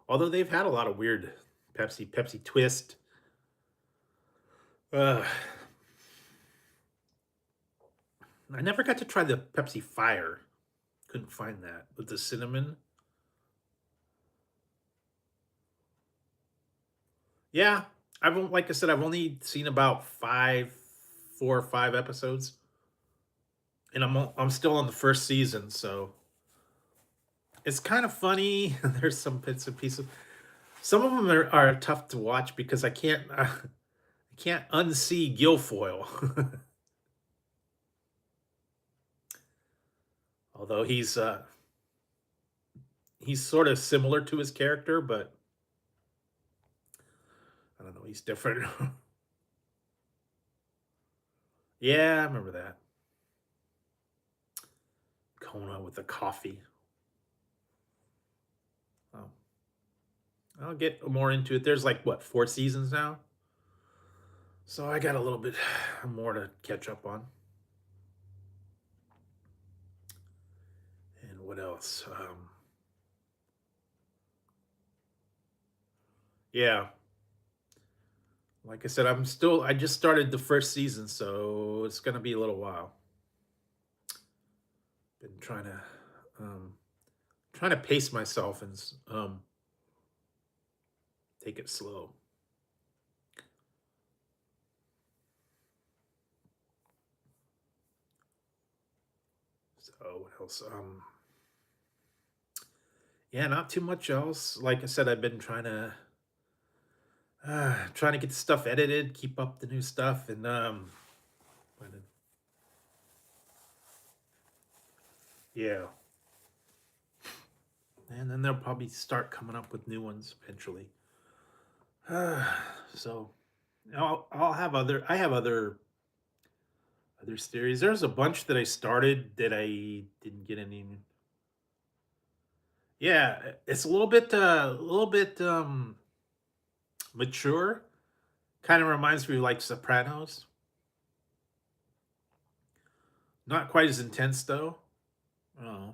Although they've had a lot of weird Pepsi Twist. Uh, I never got to try the Pepsi Fire. Couldn't find that with the cinnamon. Yeah, like I said, I've only seen about 4 or 5 episodes, and I'm still on the first season, so it's kind of funny. There's some bits and pieces. Some of them are tough to watch because I can't unsee Guilfoyle. Although he's sort of similar to his character, but I don't know, he's different. Yeah, I remember that. Kona with the coffee. Oh, I'll get more into it. There's like what, 4 seasons now? So I got a little bit more to catch up on. And what else? Yeah, like I said, I just started the first season, so it's gonna be a little while. Been um, trying to pace myself and take it slow. So what else? Yeah, not too much else. Like I said, I've been trying to get the stuff edited, keep up the new stuff, and but, yeah. And then they'll probably start coming up with new ones eventually. So I'll have other series. There's a bunch that I started that I didn't get any. Yeah, it's a little bit mature. Kind of reminds me of like Sopranos. Not quite as intense though. Oh.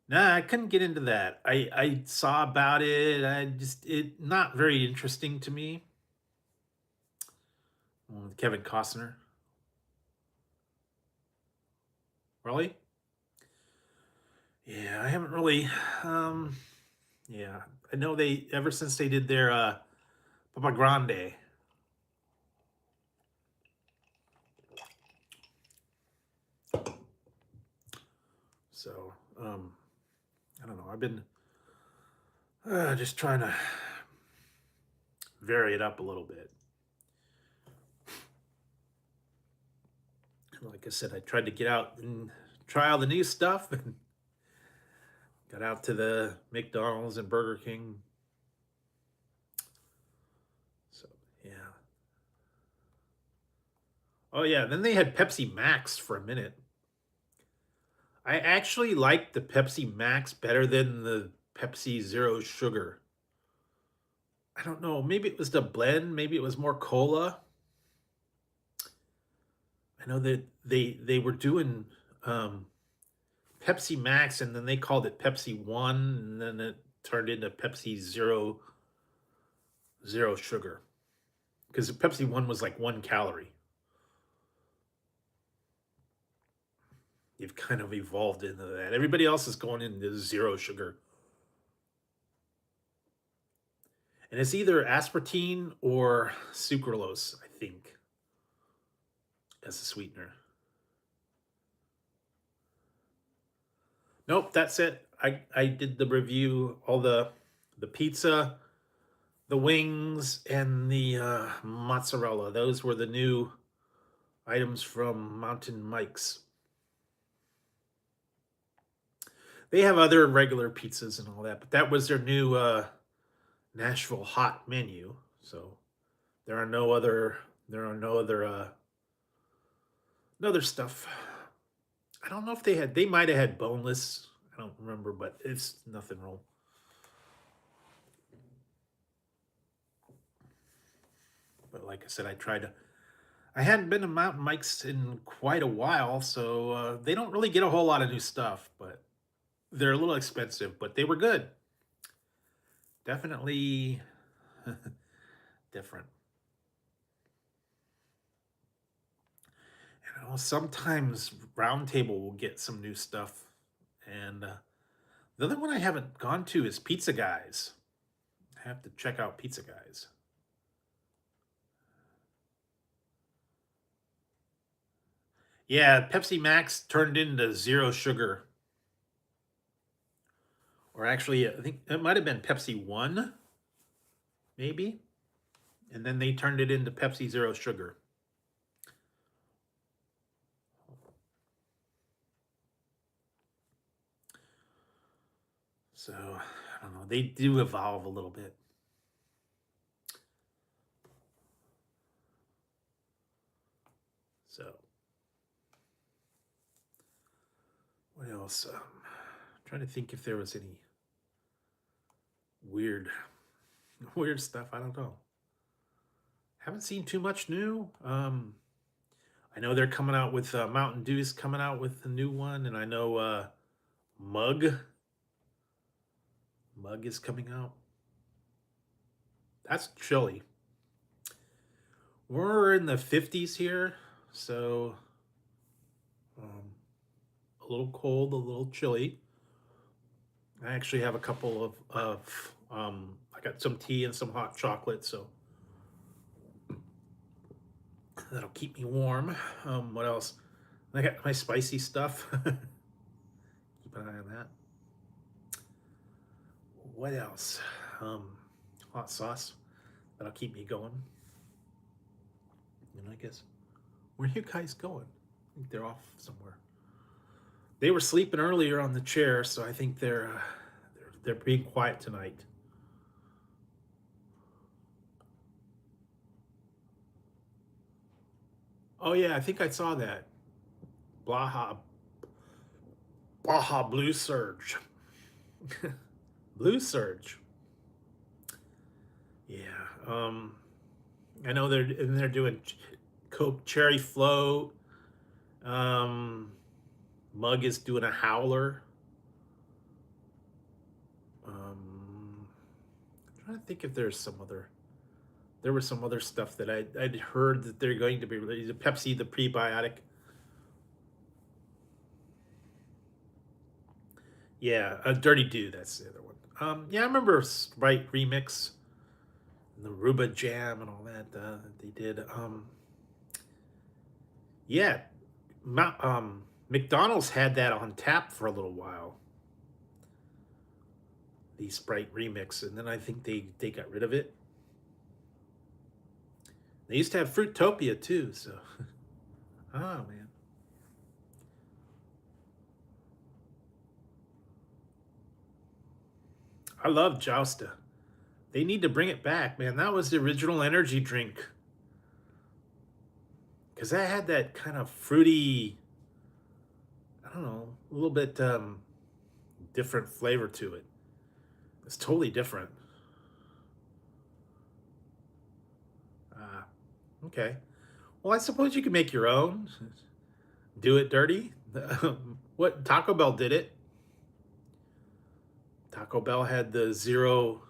Nah, I couldn't get into that. I saw about it. It not very interesting to me. Kevin Costner. Really? Yeah, I haven't really um yeah. I know they ever since they did their Papa Grande. So I don't know. I've been just trying to vary it up a little bit. Like I said, I tried to get out and try all the new stuff and got out to the McDonald's and Burger King. So yeah. Oh yeah, then they had Pepsi Max for a minute. I actually liked the Pepsi Max better than the Pepsi Zero Sugar. I don't know, maybe it was the blend, maybe it was more cola. I know that they were doing um Pepsi Max and then they called it Pepsi One and then it turned into Pepsi Zero Sugar. Because Pepsi One was like 1 calorie. You've kind of evolved into that. Everybody else is going into zero sugar. And it's either aspartame or sucralose, I think, as a sweetener. Nope, that's it. I did the review, all the pizza, the wings, and the mozzarella. Those were the new items from Mountain Mike's. They have other regular pizzas and all that, but that was their new Nashville hot menu. So there are no other there are no other no other stuff. I don't know if they might have had boneless. I don't remember, but it's nothing wrong. But like I said, I hadn't been to Mountain Mike's in quite a while, so they don't really get a whole lot of new stuff, but they're a little expensive, but they were good. Definitely different. You know, sometimes Round Table will get some new stuff, and the other one I haven't gone to is Pizza Guys. I have to check out Pizza Guys. Yeah, Pepsi Max turned into zero sugar. Or actually, I think it might have been Pepsi One, maybe. And then they turned it into Pepsi Zero Sugar. So, I don't know. They do evolve a little bit. So, what else? Trying to think if there was any weird, weird stuff. I don't know. Haven't seen too much new. I know they're coming out with Mountain Dew's coming out with a new one, and I know Mug is coming out. That's chilly. We're in the 50s here, so a little cold, a little chilly. I actually have a couple of I got some tea and some hot chocolate, so that'll keep me warm. What else? I got my spicy stuff. Keep an eye on that. What else? Hot sauce. That'll keep me going. And I guess, where are you guys going? I think they're off somewhere. They were sleeping earlier on the chair, so I think they're being quiet tonight. Oh yeah, I think I saw that. Baja Blue Surge. Blue Surge. Yeah. I know they're doing Coke Cherry Float. Mug is doing a howler. I'm trying to think if there was some other stuff that I'd heard that they're going to be released. Pepsi, the prebiotic. Yeah, Dirty Dew, that's the other one. Yeah, I remember Sprite Remix, and the Ruba Jam, and all that they did. Yeah, McDonald's had that on tap for a little while. The Sprite Remix, and then I think they got rid of it. They used to have Fruitopia too, so oh man. I love Jousta. They need to bring it back, man. That was the original energy drink. Cause that had that kind of fruity, I don't know, a little bit different flavor to it. It's totally different. Okay. Well, I suppose you can make your own. Do it dirty. What Taco Bell did it. Taco Bell had the zero,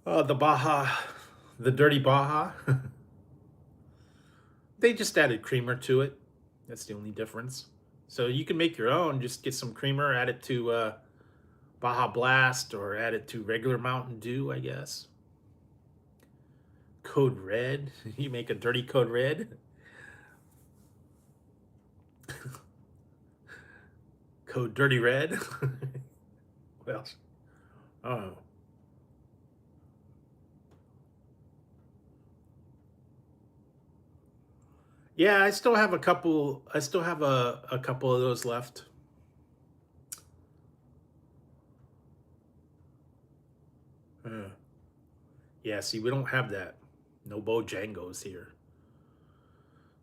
the Baja, the dirty Baja. They just added creamer to it. That's the only difference. So you can make your own. Just get some creamer, add it to Baja Blast, or add it to regular Mountain Dew, I guess. Code Red. You make a dirty Code Red. Code Dirty Red. What else? Oh. Yeah, I still have a couple. I still have a couple of those left. Uh, yeah, see, we don't have that. No Bojangles here.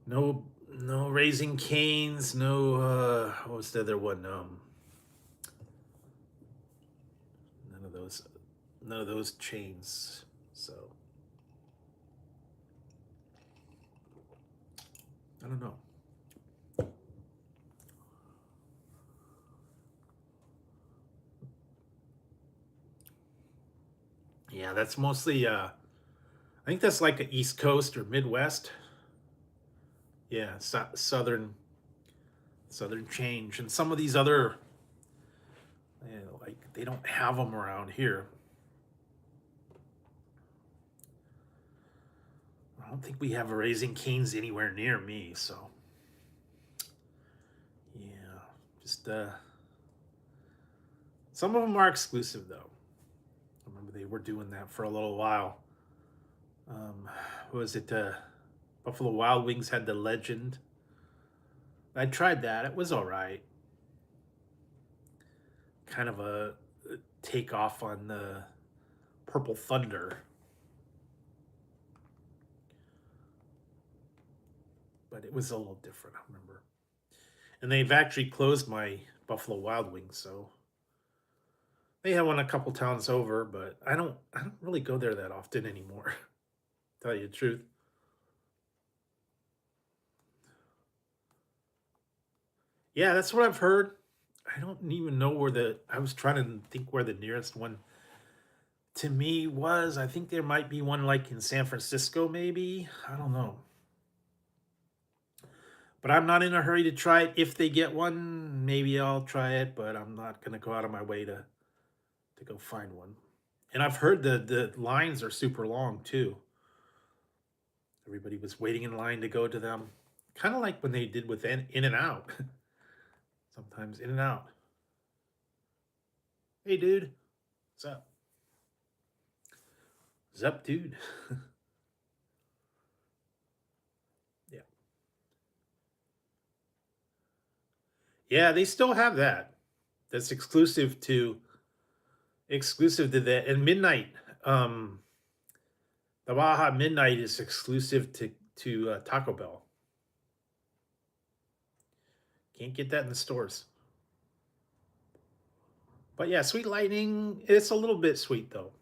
No Raising Canes. No. What was the other one? None of those. None of those chains. So I don't know. Yeah, that's mostly. I think that's like a East Coast or Midwest. Yeah, Southern change, and some of these other, like they don't have them around here. I don't think we have a Raising Cane's anywhere near me, so yeah, just some of them are exclusive though. I remember they were doing that for a little while. What was it? Buffalo Wild Wings had the Legend. I tried that. It was all right. Kind of a takeoff on the Purple Thunder, but it was a little different. I remember, and they've actually closed my Buffalo Wild Wings, so they have one a couple towns over, but I don't really go there that often anymore. Tell you the truth. Yeah, that's what I've heard. I don't even know where the. I was trying to think where the nearest one to me was. I think there might be one like in San Francisco, maybe. I don't know. But I'm not in a hurry to try it. If they get one, maybe I'll try it, but I'm not going to go out of my way to go find one. And I've heard the lines are super long too. Everybody was waiting in line to go to them. Kind of like when they did with In and Out. Sometimes In and Out. Hey, dude. What's up? What's up, dude? Yeah. Yeah, they still have that. That's exclusive to that. And Midnight. Um, the Baja Midnight is exclusive to Taco Bell. Can't get that in the stores. But yeah, Sweet Lightning, it's a little bit sweet though.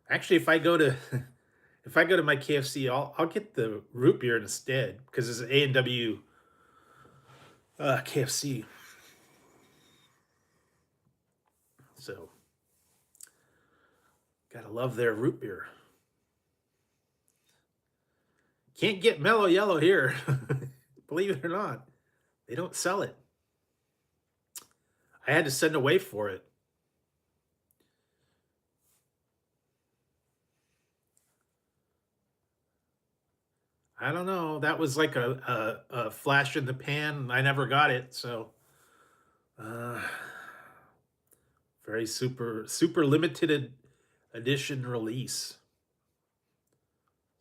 Actually, if I go to if I go to my KFC, I'll get the root beer instead because it's an A&W KFC. So gotta love their root beer. Can't get Mellow Yellow here, believe it or not. They don't sell it. I had to send away for it. I don't know. That was like a flash in the pan. I never got it, so uh, very super limited edition release.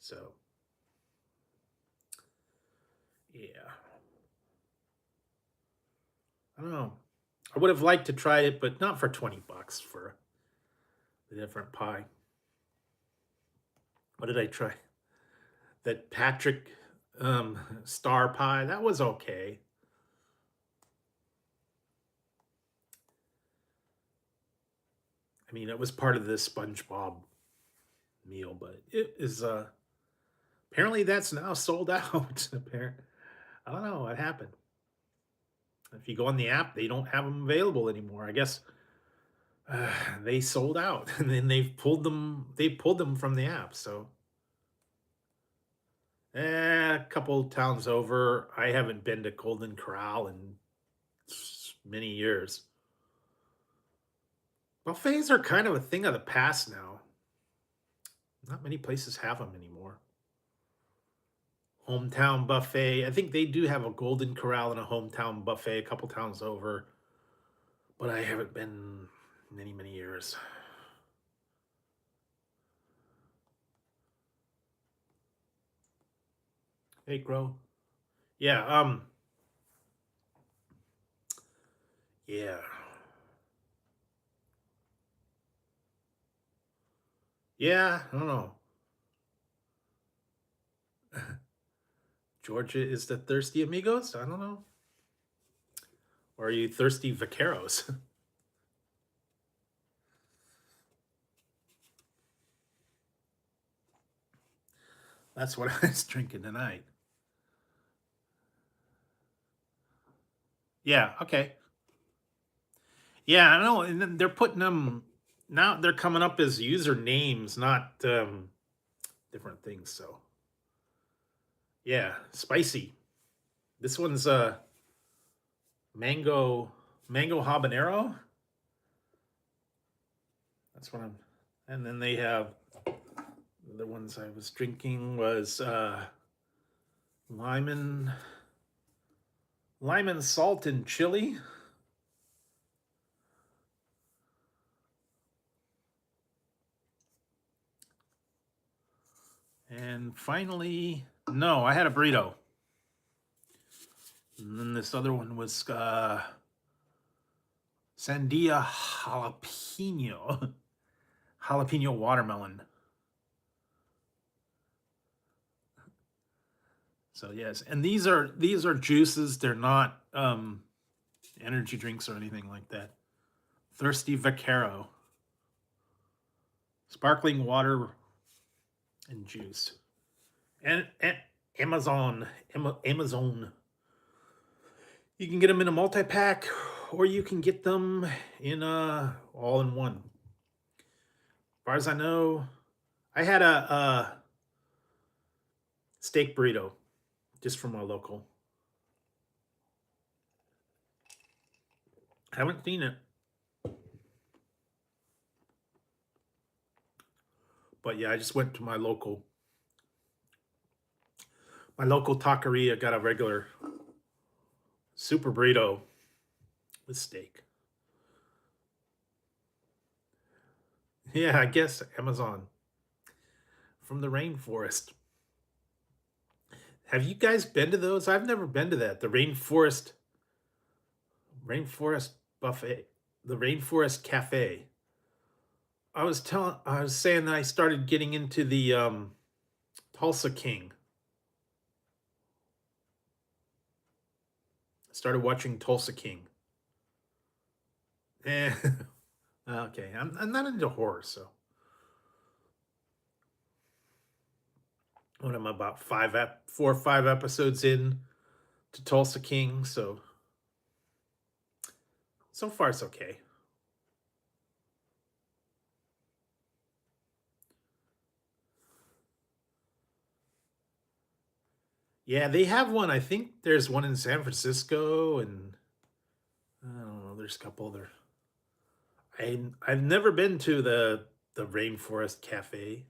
So yeah, I don't know. I would have liked to try it, but not for $20 for the different pie. What did I try? That Patrick star pie. That was okay. I mean, it was part of the SpongeBob meal, but it is apparently that's now sold out. Apparently, I don't know what happened. If you go on the app, they don't have them available anymore. I guess they sold out, and then they've pulled them. They pulled them from the app. So, a couple towns over. I haven't been to Golden Corral in many years. Buffets are kind of a thing of the past now. Not many places have them anymore. Hometown buffet. I think they do have a Golden Corral and a hometown buffet a couple towns over, but I haven't been many years. Hey, Grow. Yeah, yeah. Yeah, I don't know. Georgia is the thirsty amigos? I don't know. Or are you thirsty vaqueros? That's what I was drinking tonight. Yeah, okay. Yeah, I know. And then they're putting them now, they're coming up as usernames, not different things. So, yeah, spicy. This one's mango mango habanero. That's what I'm. And then they have the ones I was drinking was lime and salt and chili. And finally, no, I had a burrito. And then this other one was sandia jalapeno, jalapeno watermelon. So yes, and these are juices. They're not energy drinks or anything like that. Thirsty Vaquero, sparkling water and juice, and Amazon, Amazon. You can get them in a multi pack, or you can get them in all in one. As far as I know, I had a steak burrito just from our local. I haven't seen it, but yeah, I just went to my local taqueria, got a regular super burrito with steak. Yeah, I guess Amazon from the rainforest. Have you guys been to those? I've never been to that. The rainforest buffet, the rainforest cafe. I was saying that I started getting into the Tulsa King. I started watching Tulsa King. Eh, okay, I'm not into horror, so when I'm about 4 or 5 episodes in to Tulsa King, so far it's okay. Yeah, they have one. I think there's one in San Francisco, and I don't know. There's a couple other. I've never been to the Rainforest Cafe.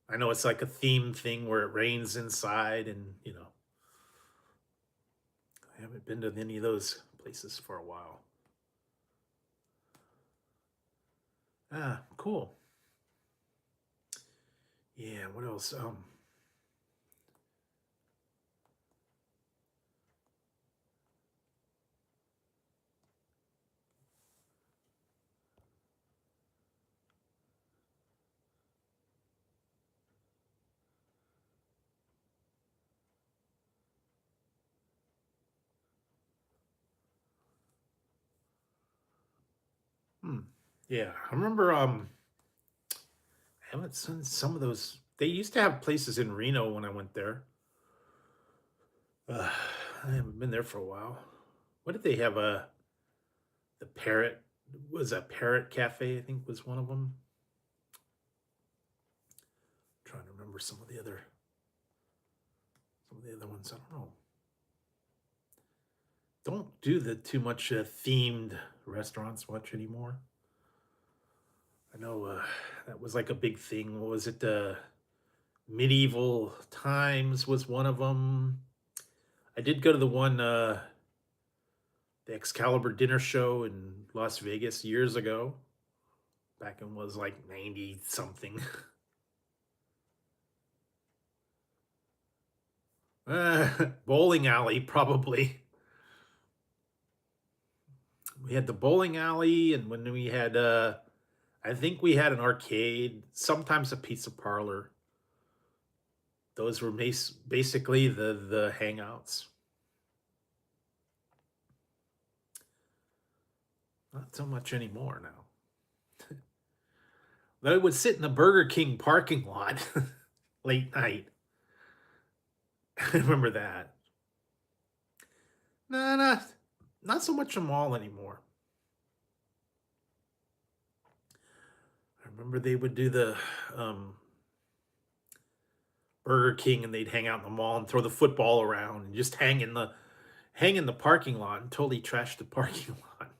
I know it's like a theme thing where it rains inside, and I haven't been to any of those places for a while. Ah, cool. Yeah. What else? Hmm. Yeah, I remember. I haven't seen some of those. They used to have places in Reno when I went there. Uh, I haven't been there for a while. What did they have? The Parrot was a Parrot Cafe. I think was one of them. I'm trying to remember some of the other ones. I don't know. Don't do the too much themed restaurants much anymore. I know that was like a big thing. What was it? Medieval Times was one of them. I did go to the Excalibur dinner show in Las Vegas years ago. Back in was like 90 something. Bowling alley, probably. We had the bowling alley, and when we had, I think we had an arcade, sometimes a pizza parlor. Those were basically the hangouts. Not so much anymore now. They would sit in the Burger King parking lot late night. I remember that. No, not so much a mall anymore. I remember they would do the um, Burger King, and they'd hang out in the mall and throw the football around and just hang in the parking lot and totally trash the parking lot.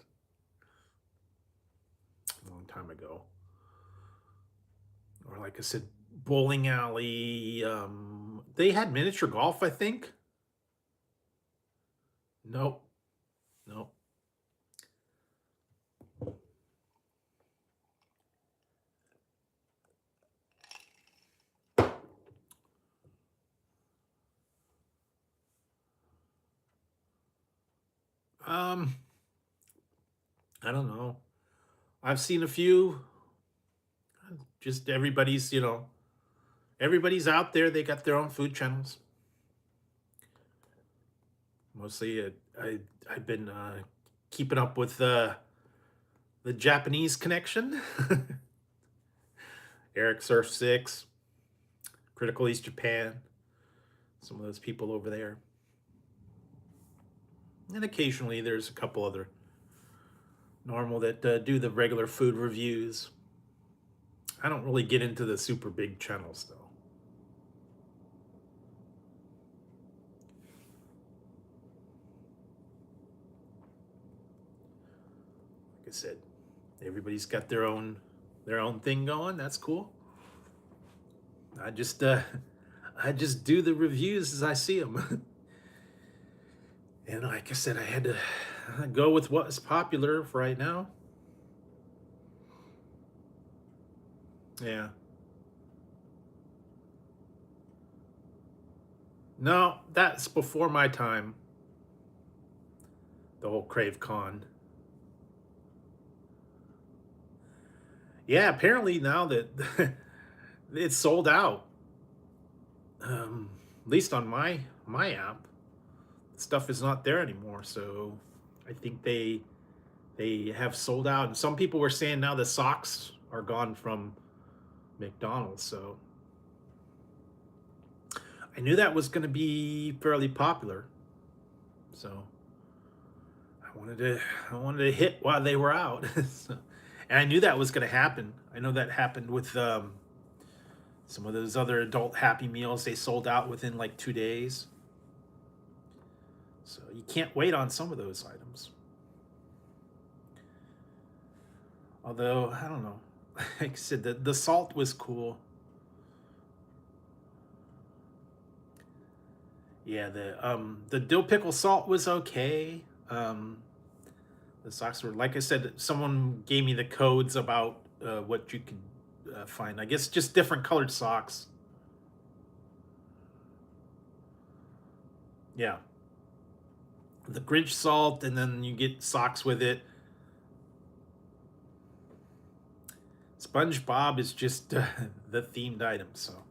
A long time ago. Or like I said, bowling alley. They had miniature golf, I think. Nope. Nope. Um, I don't know. I've seen a few. Just everybody's out there. They got their own food channels. Mostly, I've been keeping up with the Japanese connection. Eric Surf Six, Critical East Japan. Some of those people over there, and occasionally there's a couple other normal that do the regular food reviews. I don't really get into the super big channels though. Like I said, everybody's got their own thing going. That's cool. I just I just do the reviews as I see them. And like I said, I had to go with what's popular for right now. Yeah. No, that's before my time. The whole Crave Con. Yeah, apparently now that it's sold out. At least on my app, stuff is not there anymore. So I think they have sold out. And some people were saying now the socks are gone from McDonald's. So I knew that was going to be fairly popular. So I wanted to hit while they were out. So, and I knew that was going to happen. I know that happened with some of those other adult Happy Meals. They sold out within like 2 days. So you can't wait on some of those items. Although I don't know, like I said, the salt was cool. Yeah, the dill pickle salt was okay. The socks were, like I said, someone gave me the codes about what you could find. I guess just different colored socks. Yeah, the Grinch salt, and then you get socks with it. SpongeBob is just the themed item. So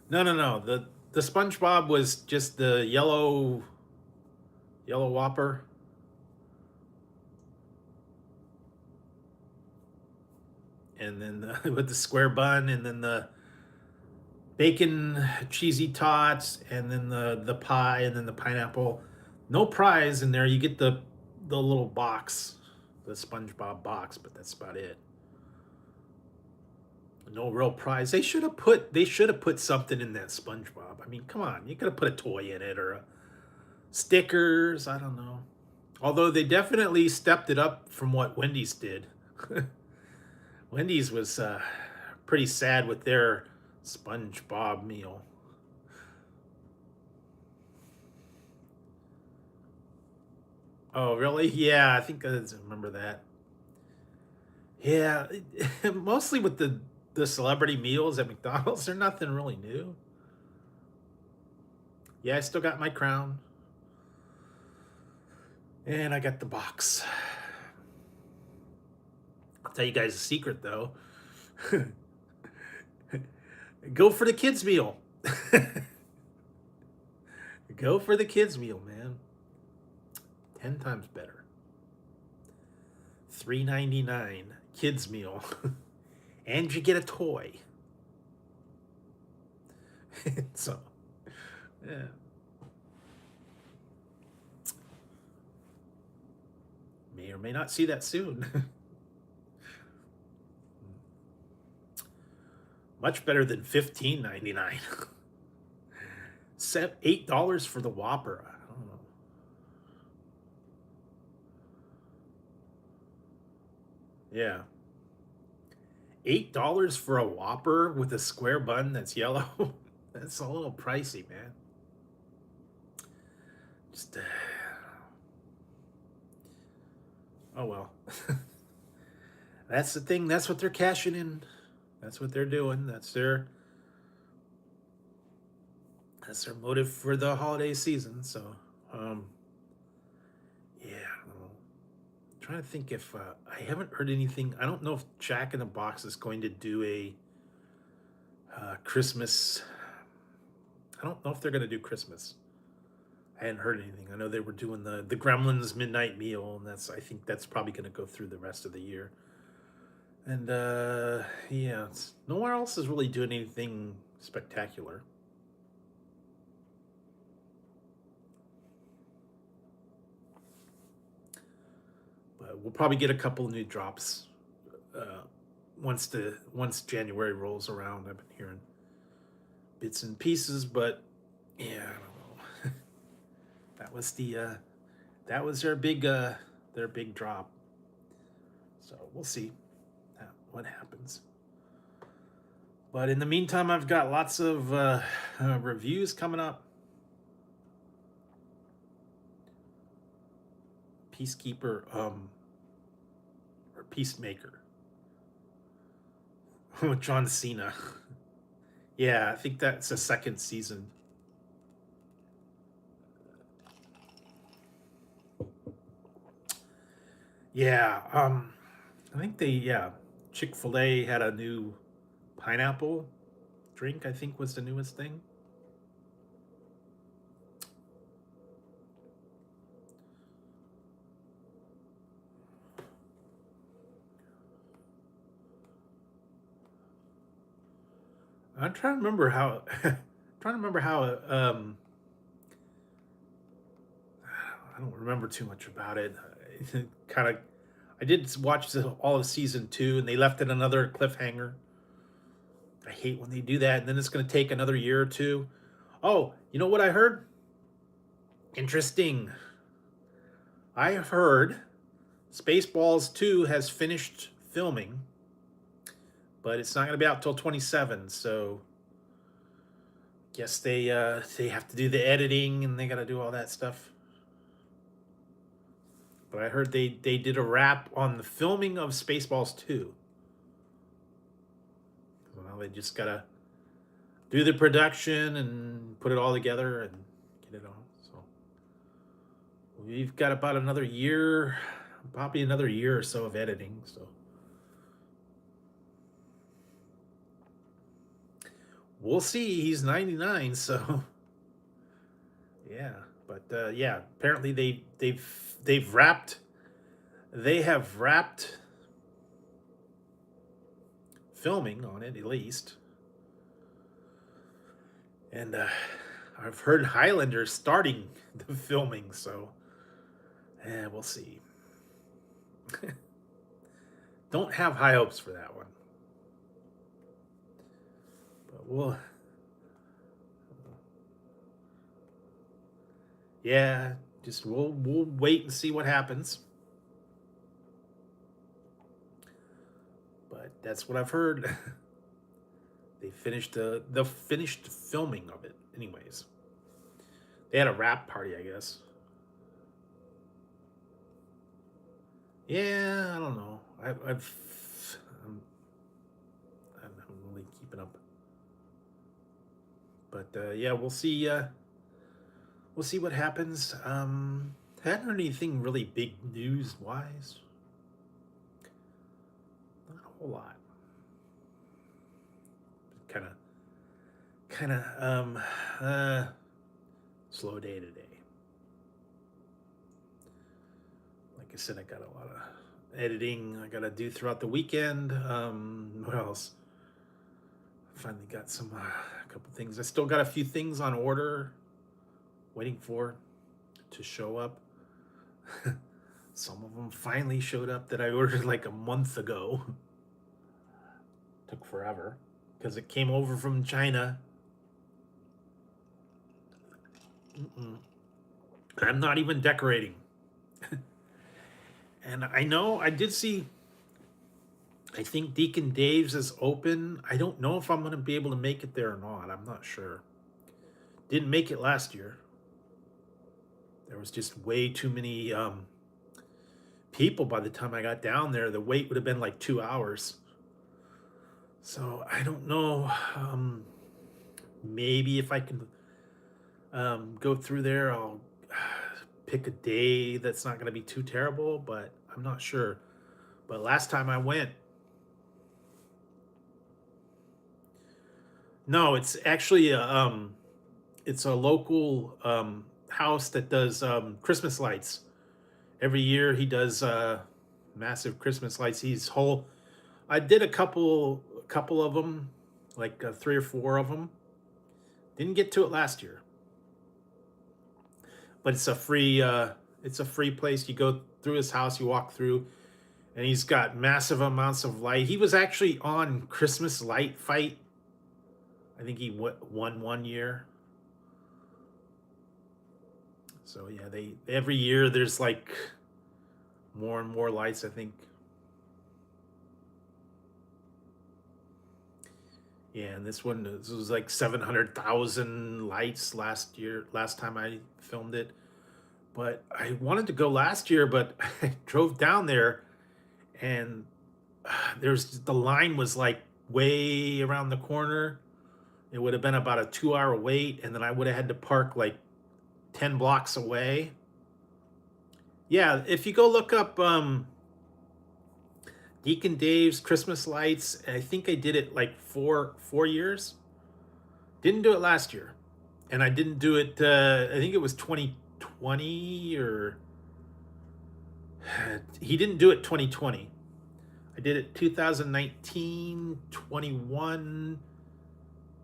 no. The SpongeBob was just the yellow Whopper. And then with the square bun, and then the bacon cheesy tots, and then the pie, and then the pineapple. No prize in there. You get the little box, the SpongeBob box, but that's about it. No real prize. They should have put something in that SpongeBob. I mean, come on, you could have put a toy in it, or stickers. I don't know. Although they definitely stepped it up from what Wendy's did. Wendy's was pretty sad with their SpongeBob meal. Oh, really? Yeah, I think I remember that. Yeah, mostly with the celebrity meals at McDonald's, they're nothing really new. Yeah, I still got my crown. And I got the box. I'll tell you guys a secret though. Go for the kids' meal. Go for the kids' meal, man. 10 times better. $3.99 kids' meal. And you get a toy. So, yeah. May or may not see that soon. Much better than $15.99. $8 for the Whopper. I don't know. Yeah. $8 for a Whopper with a square bun that's yellow. That's a little pricey, man. Just oh well. That's the thing. That's what they're cashing in. That's what they're doing. That's their motive for the holiday season. So, yeah. I don't know. I'm trying to think if I haven't heard anything. I don't know if Jack in the Box is going to do a Christmas. I don't know if they're going to do Christmas. I hadn't heard anything. I know they were doing the Gremlins midnight meal, and I think that's probably going to go through the rest of the year. And yeah, nowhere else is really doing anything spectacular. But we'll probably get a couple of new drops uh, once January rolls around. I've been hearing bits and pieces, but yeah, I don't know. That was their big drop. So we'll see what happens. But in the meantime, I've got lots of reviews coming up. Peacekeeper, or Peacemaker. John Cena. Yeah, I think that's the second season. Yeah, I think Chick-fil-A had a new pineapple drink, I think was the newest thing. I'm trying to remember how I don't remember too much about it. Kind of I did watch all of season 2 and they left it another cliffhanger. I hate when they do that and then it's going to take another year or two. Oh, you know what I heard? Interesting. I have heard Spaceballs 2 has finished filming, but it's not going to be out till 27. So, guess they have to do the editing and they got to do all that stuff. But I heard they did a wrap on the filming of Spaceballs 2. Well, they just got to do the production and put it all together and get it on. So, we've got about another year, probably another year or so of editing. So, we'll see. He's 99, so yeah. But yeah, apparently they've wrapped. They have wrapped filming on it at least, and I've heard Highlander starting the filming. So, we'll see. Don't have high hopes for that one, but yeah, just we'll wait and see what happens. But that's what I've heard. They finished the finished filming of it, anyways. They had a wrap party, I guess. Yeah, I don't know. I'm not really keeping up. But yeah, we'll see. we'll see what happens. Hadn't heard anything really big news wise. Not a whole lot. Kind of, kind of, slow day today. Like I said, I got a lot of editing I gotta do throughout the weekend. What else? Finally got some a couple things. I still got a few things on order, waiting for to show up. Some of them finally showed up that I ordered like a month ago. Took forever because it came over from China. I'm not even decorating. And I know I did see, I think Deacon Dave's is open. I don't know if I'm going to be able to make it there or not. I'm not sure. Didn't make it last year. There was just way too many people by the time I got down there. The wait would have been like 2 hours. So I don't know. Maybe if I can go through there, I'll pick a day that's not going to be too terrible, but I'm not sure. But last time I went, no, it's actually it's a local house that does Christmas lights. Every year he does massive Christmas lights. I did a couple of them, like 3 or 4 of them. Didn't get to it last year, but it's a free place. You go through his house, you walk through, and he's got massive amounts of light. He was actually on Christmas Light Fight. I think he won one year. So yeah, they every year there's like more and more lights, I think. Yeah, and this was like 700,000 lights last time I filmed it. But I wanted to go last year, but I drove down there and the line was like way around the corner. It would have been about a 2 hour wait, and then I would have had to park like 10 blocks away. Yeah, if you go look up Deacon Dave's Christmas lights, I think I did it like four years. Didn't do it last year, and I didn't do it. I think it was 2020 or he didn't do it 2020. I did it 2019, 21,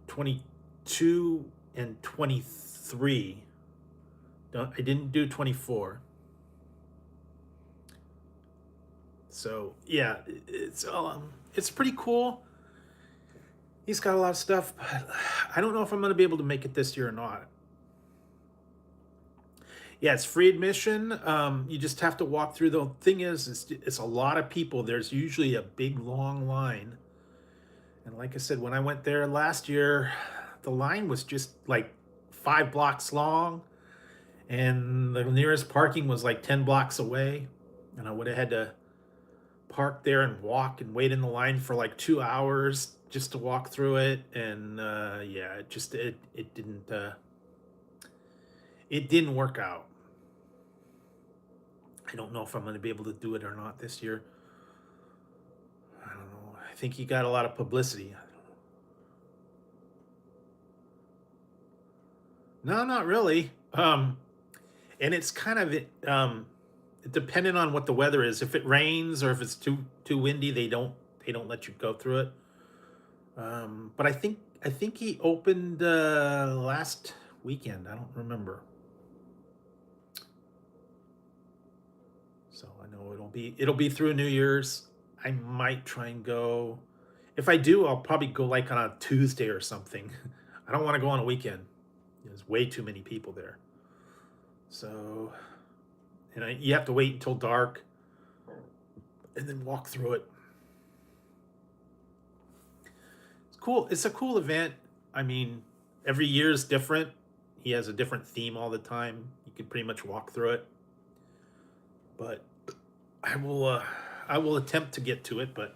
22, and 23. I didn't do 24. So yeah, it's pretty cool. He's got a lot of stuff, but I don't know if I'm going to be able to make it this year or not. Yeah, it's free admission. You just have to walk through. The thing is, it's a lot of people. There's usually a big long line. And like I said, when I went there last year, the line was just like 5 blocks long, and the nearest parking was like 10 blocks away. And I would have had to park there and walk and wait in the line for like 2 hours just to walk through it. And yeah, it didn't work out. I don't know if I'm going to be able to do it or not this year. I don't know. I think he got a lot of publicity. No, not really. And it's kind of depending on what the weather is. If it rains or if it's too windy, they don't let you go through it. But I think he opened last weekend. I don't remember. So I know it'll be through New Year's. I might try and go. If I do, I'll probably go like on a Tuesday or something. I don't want to go on a weekend. There's way too many people there. So, and you have to wait until dark and then walk through it. It's cool. It's a cool event. I mean, every year is different. He has a different theme all the time. You can pretty much walk through it. But I will attempt to get to it, but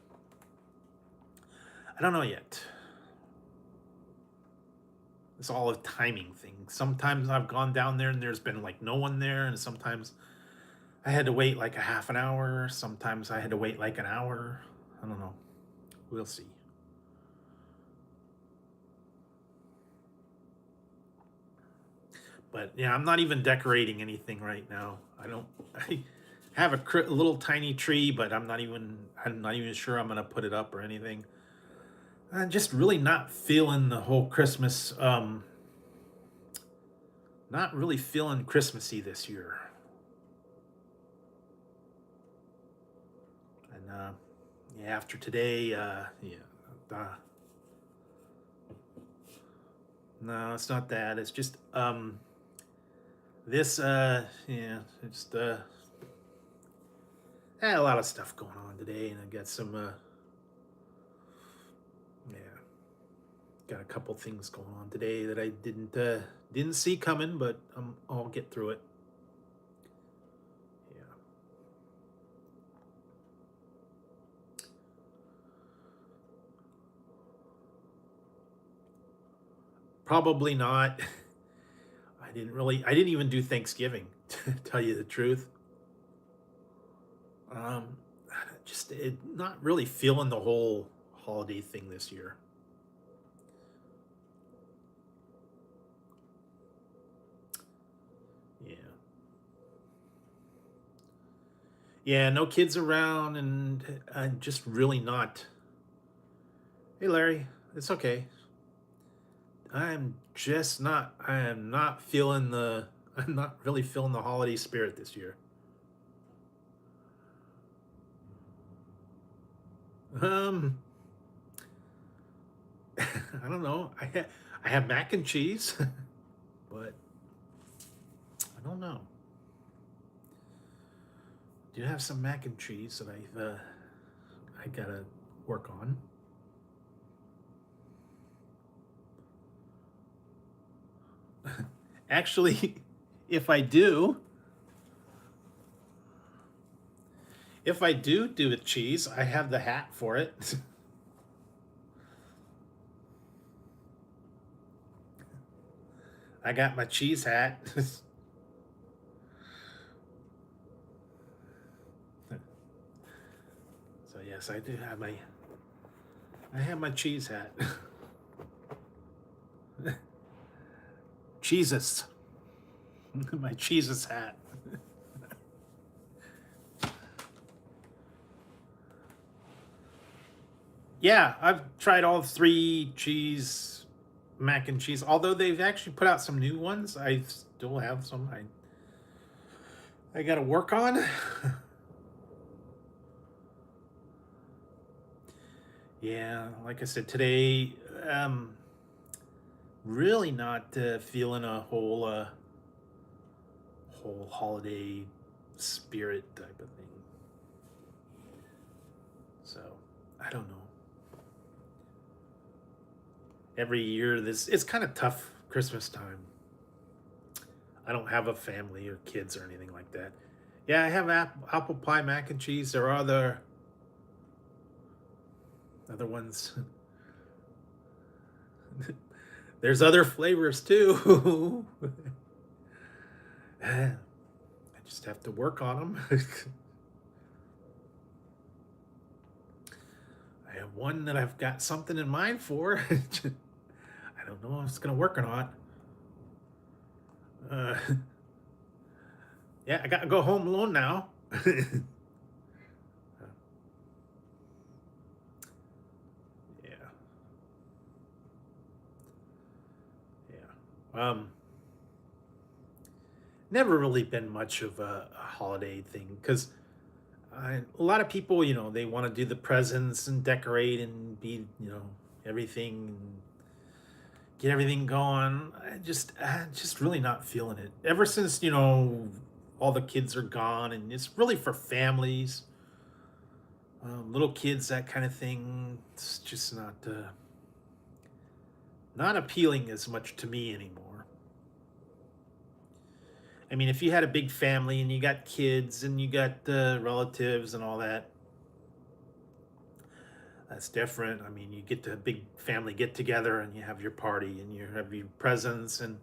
I don't know yet. It's all a timing thing. Sometimes I've gone down there and there's been like no one there, and sometimes I had to wait like a half an hour. Sometimes I had to wait like an hour. I don't know. We'll see. But yeah, I'm not even decorating anything right now. I don't. I have a little tiny tree, but I'm not even sure I'm gonna put it up or anything. I'm just really not feeling the whole Christmas. Not really feeling Christmassy this year. And yeah, after today, yeah, uh, no, it's not that. It's just this yeah, it's I had a lot of stuff going on today, and I got some yeah, got a couple things going on today that I didn't see coming, but I'll get through it. Yeah, probably not. I didn't even do Thanksgiving, to tell you the truth. Um, not really feeling the whole holiday thing this year. Yeah. Yeah, no kids around, and I'm just really not. Hey, Larry, it's okay. I am not feeling I'm not really feeling the holiday spirit this year. Um, I don't know. I have mac and cheese, but I don't know. Do you have some mac and cheese that I gotta work on? Actually, if I do, if I do it cheese, I have the hat for it. I got my cheese hat. So yes, I have my cheese hat. Jesus. My Jesus hat. Yeah, I've tried all three cheese mac and cheese. Although they've actually put out some new ones, I still have some I got to work on. Yeah, like I said today, really not feeling a whole holiday spirit type of thing. So I don't know. Every year, this it's kind of tough Christmas time. I don't have a family or kids or anything like that. Yeah, I have apple pie mac and cheese. There are other ones. There's other flavors too. I just have to work on them. I have one that I've got something in mind for. I don't know if it's gonna work or not. Uh, yeah, I gotta go home alone now. Yeah, yeah. Never really been much of a holiday thing because a lot of people, they want to do the presents and decorate and be, everything and get everything going. I'm just really not feeling it. Ever since, all the kids are gone and it's really for families, little kids, that kind of thing. It's just not appealing as much to me anymore. I mean, if you had a big family and you got kids and you got relatives and all that, That's different. I mean, you get to a big family get together and you have your party and you have your presents, and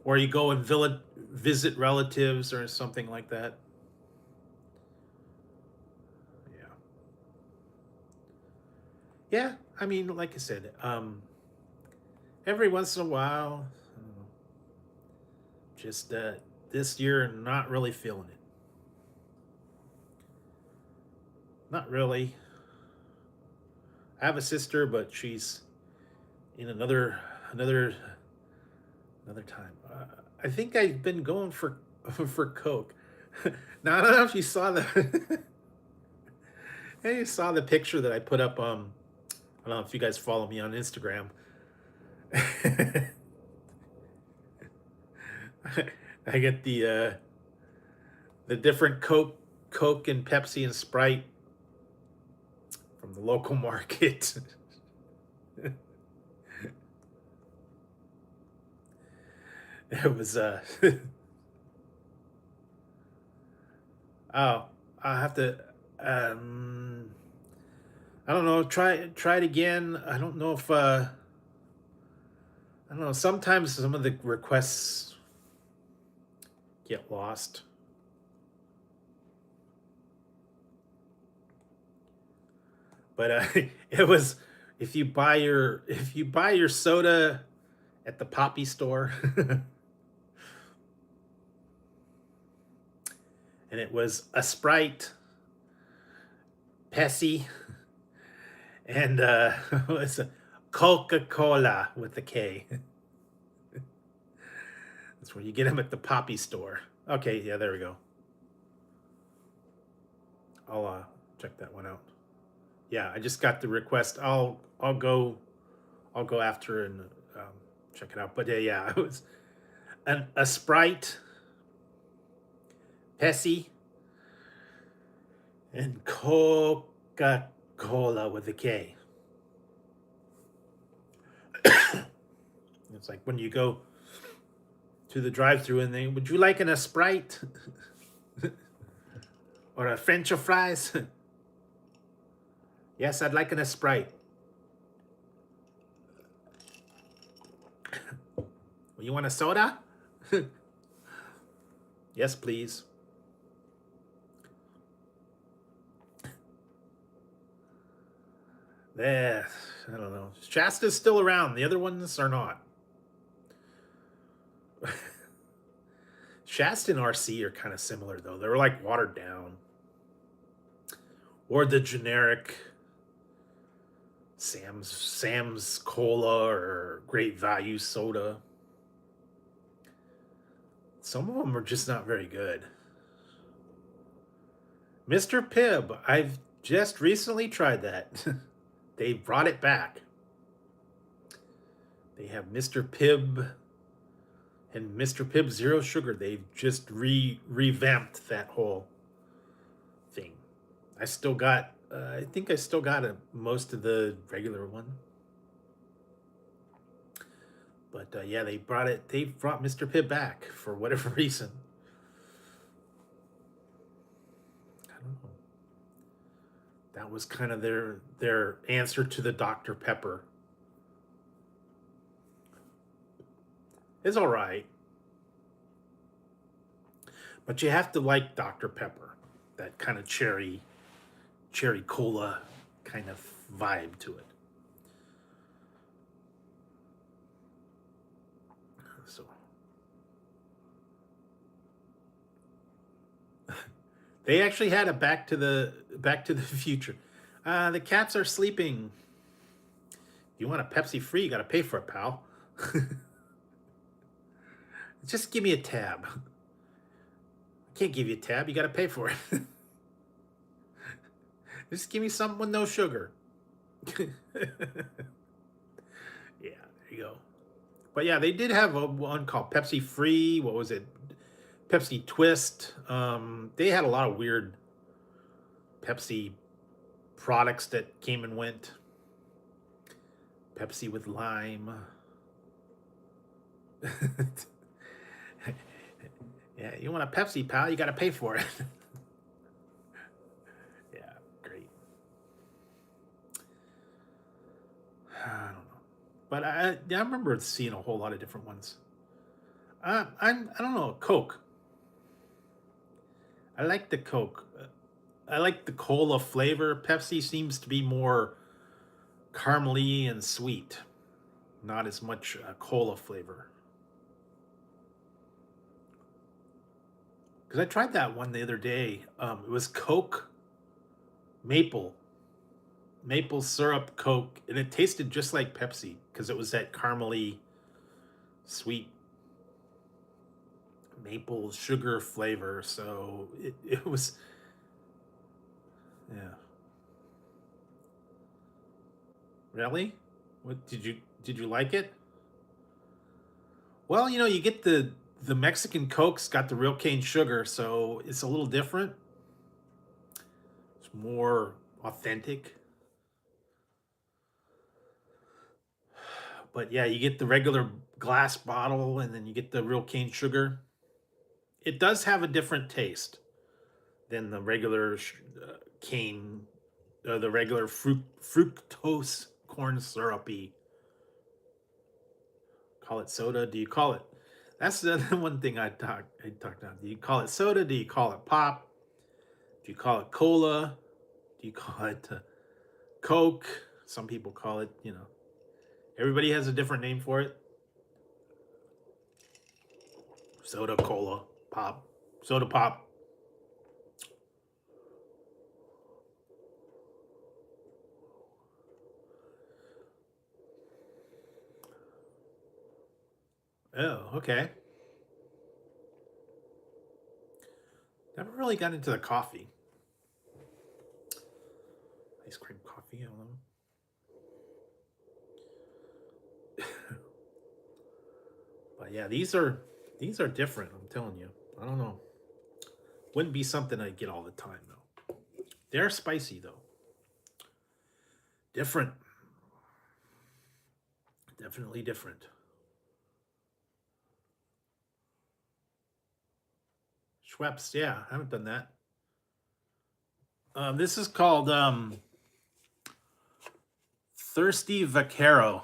or you go and visit relatives or something like that. Yeah. Yeah. I mean, like I said, every once in a while, just this year, not really feeling it. Not really. I have a sister, but she's in another another time. I think I've been going for for Coke. Now I don't know if you saw the hey, you saw the picture that I put up. I don't know if you guys follow me on Instagram. I get the different Coke and Pepsi and Sprite from the local market. It was oh, I have to um I don't know, try it again. I don't know if I don't know, sometimes some of the requests get lost. But it was, if you buy your soda at the Poppy store, and it was a Sprite, Pepsi, and it was a Coca-Cola with a K. That's where you get them at the Poppy store. Okay, yeah, there we go. I'll check that one out. Yeah, I just got the request. I'll go after and check it out. But yeah, it was a Sprite, Pepsi, and Coca Cola with a K. It's like when you go to the drive-through and they, would you like a Sprite or a French fries? Yes, I'd like a Sprite. You want a soda? Yes, please. There, I don't know. Shasta's still around. The other ones are not. Shasta and RC are kind of similar though. They're like watered down. Or the generic Sam's Cola or Great Value soda. Some of them are just not very good. Mr. Pibb, I've just recently tried that. They brought it back. They have Mr. Pibb and Mr. Pibb Zero Sugar. They've just revamped that whole thing. I still got, I think I still got most of the regular one. But yeah, they brought Mr. Pibb back for whatever reason. I don't know. That was kind of their answer to the Dr. Pepper. It's all right. But you have to like Dr. Pepper. That kind of cherry cola kind of vibe to it. So they actually had a Back to the Future. The cats are sleeping. If you want a Pepsi free, you got to pay for it, pal. Just give me a tab. I can't give you a tab. You got to pay for it. Just give me something with no sugar. Yeah, there you go. But yeah, they did have one called Pepsi Free. What was it? Pepsi Twist. They had a lot of weird Pepsi products that came and went. Pepsi with lime. Yeah, you want a Pepsi, pal? You got to pay for it. Yeah, great. but I remember seeing a whole lot of different ones. I don't know, Coke. I like the Coke. I like the cola flavor. Pepsi seems to be more caramely and sweet, not as much cola flavor. Because I tried that one the other day. It was Coke maple maple syrup Coke, and it tasted just like Pepsi because it was that caramely sweet maple sugar flavor. So it was, yeah. Really? What did you like it? Well, you get the Mexican Coke's got the real cane sugar, so it's a little different. It's more authentic. But yeah, you get the regular glass bottle and then you get the real cane sugar. It does have a different taste than the regular cane, the regular fructose corn syrupy. Call it soda? Do you call it? That's the one thing I talked about. Do you call it soda? Do you call it pop? Do you call it cola? Do you call it Coke? Some people call it. Everybody has a different name for it. Soda, cola, pop, soda pop. Oh, okay. Never really got into the coffee. Ice cream coffee. I don't know. But yeah, these are different. I'm telling you. I don't know. Wouldn't be something I'd get all the time though. They're spicy though. Different. Definitely different. Schweppes. Yeah, I haven't done that. This is called Thirsty Vaquero.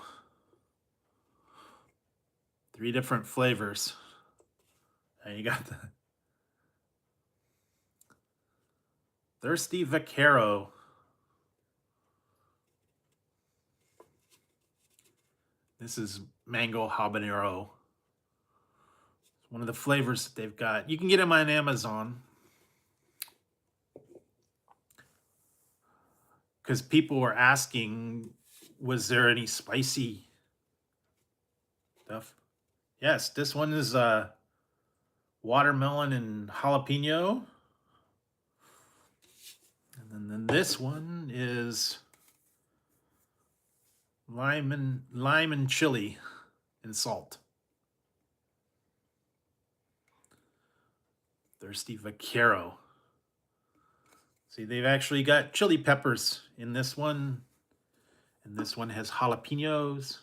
3 different flavors. And you got the Thirsty Vaquero. This is mango habanero. It's one of the flavors that they've got. You can get them on Amazon. Because people were asking, was there any spicy stuff? Yes, this one is watermelon and jalapeno. And then this one is lime and chili and salt. Thirsty Vaquero. See, they've actually got chili peppers in this one. And this one has jalapenos.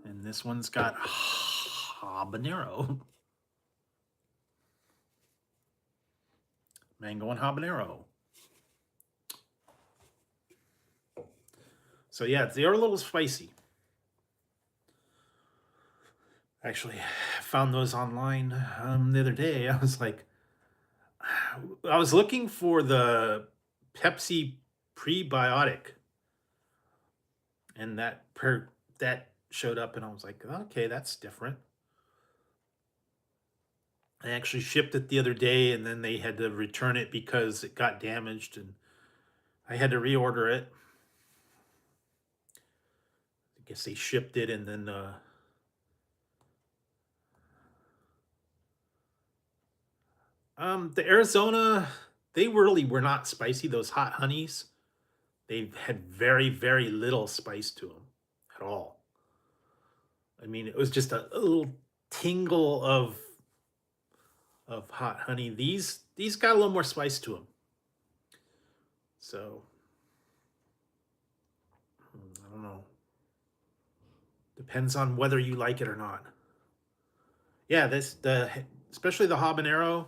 And this one's got habanero. Mango and habanero. So yeah, they are a little spicy. Actually, I found those online the other day. I was like, I was looking for the Pepsi prebiotic, and that showed up, and I was like, okay, that's different. I actually shipped it the other day, and then they had to return it because it got damaged, and I had to reorder it. I guess they shipped it, and then the Arizona, they really were not spicy. Those hot honeys, they had very, very little spice to them at all. I mean, it was just a little tingle of hot honey. These got a little more spice to them. So I don't know. Depends on whether you like it or not. Yeah, especially the habanero.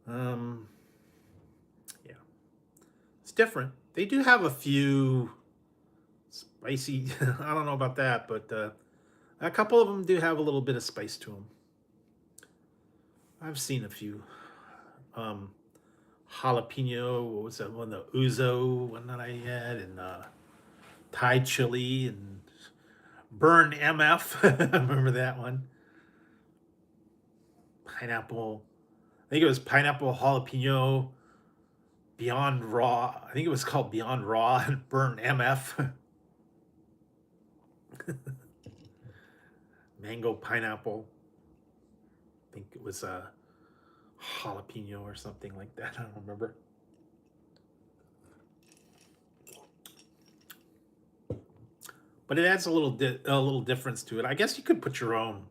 Um, yeah, it's different. They do have a few spicy. I don't know about that, but a couple of them do have a little bit of spice to them. I've seen a few. Um, Jalapeno, what was that one? The Uzo one that I had, and Thai chili and burn MF. I remember that one. Pineapple. I think it was pineapple jalapeno Beyond Raw. I think it was called Beyond Raw and burn MF. Mango pineapple. I think it was a jalapeno or something like that. I don't remember. But it adds a little difference to it. I guess you could put your own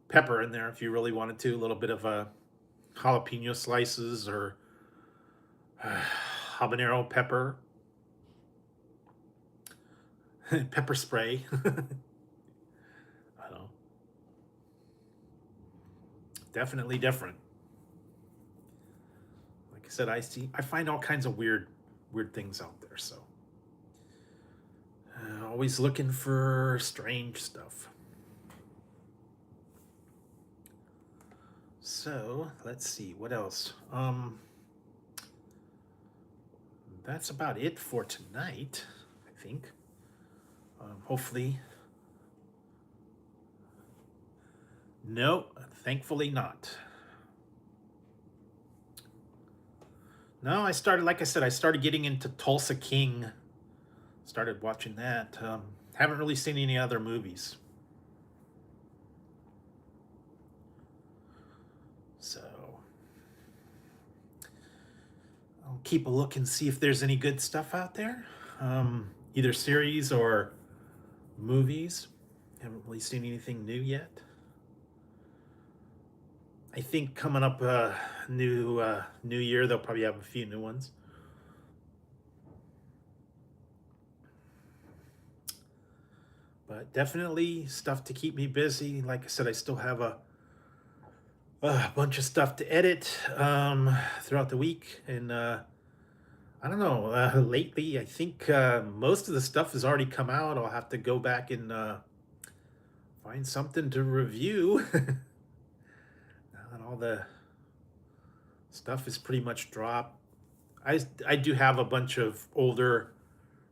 pepper in there if you really wanted to. A little bit of jalapeno slices or habanero pepper, pepper spray. I don't know. Definitely different. Like I said, I find all kinds of weird things out there. So always looking for strange stuff. So let's see what else. That's about it for tonight, I think. Hopefully. No, thankfully not. No, like I said, I started getting into Tulsa King. Started watching that. Haven't really seen any other movies. So I'll keep a look and see if there's any good stuff out there. Either series or movies. Haven't really seen anything new yet. I think coming up new year, they'll probably have a few new ones. But definitely stuff to keep me busy. Like I said, I still have a bunch of stuff to edit throughout the week. And I don't know, lately, I think most of the stuff has already come out. I'll have to go back and find something to review. Now that all the stuff is pretty much dropped. I do have a bunch of older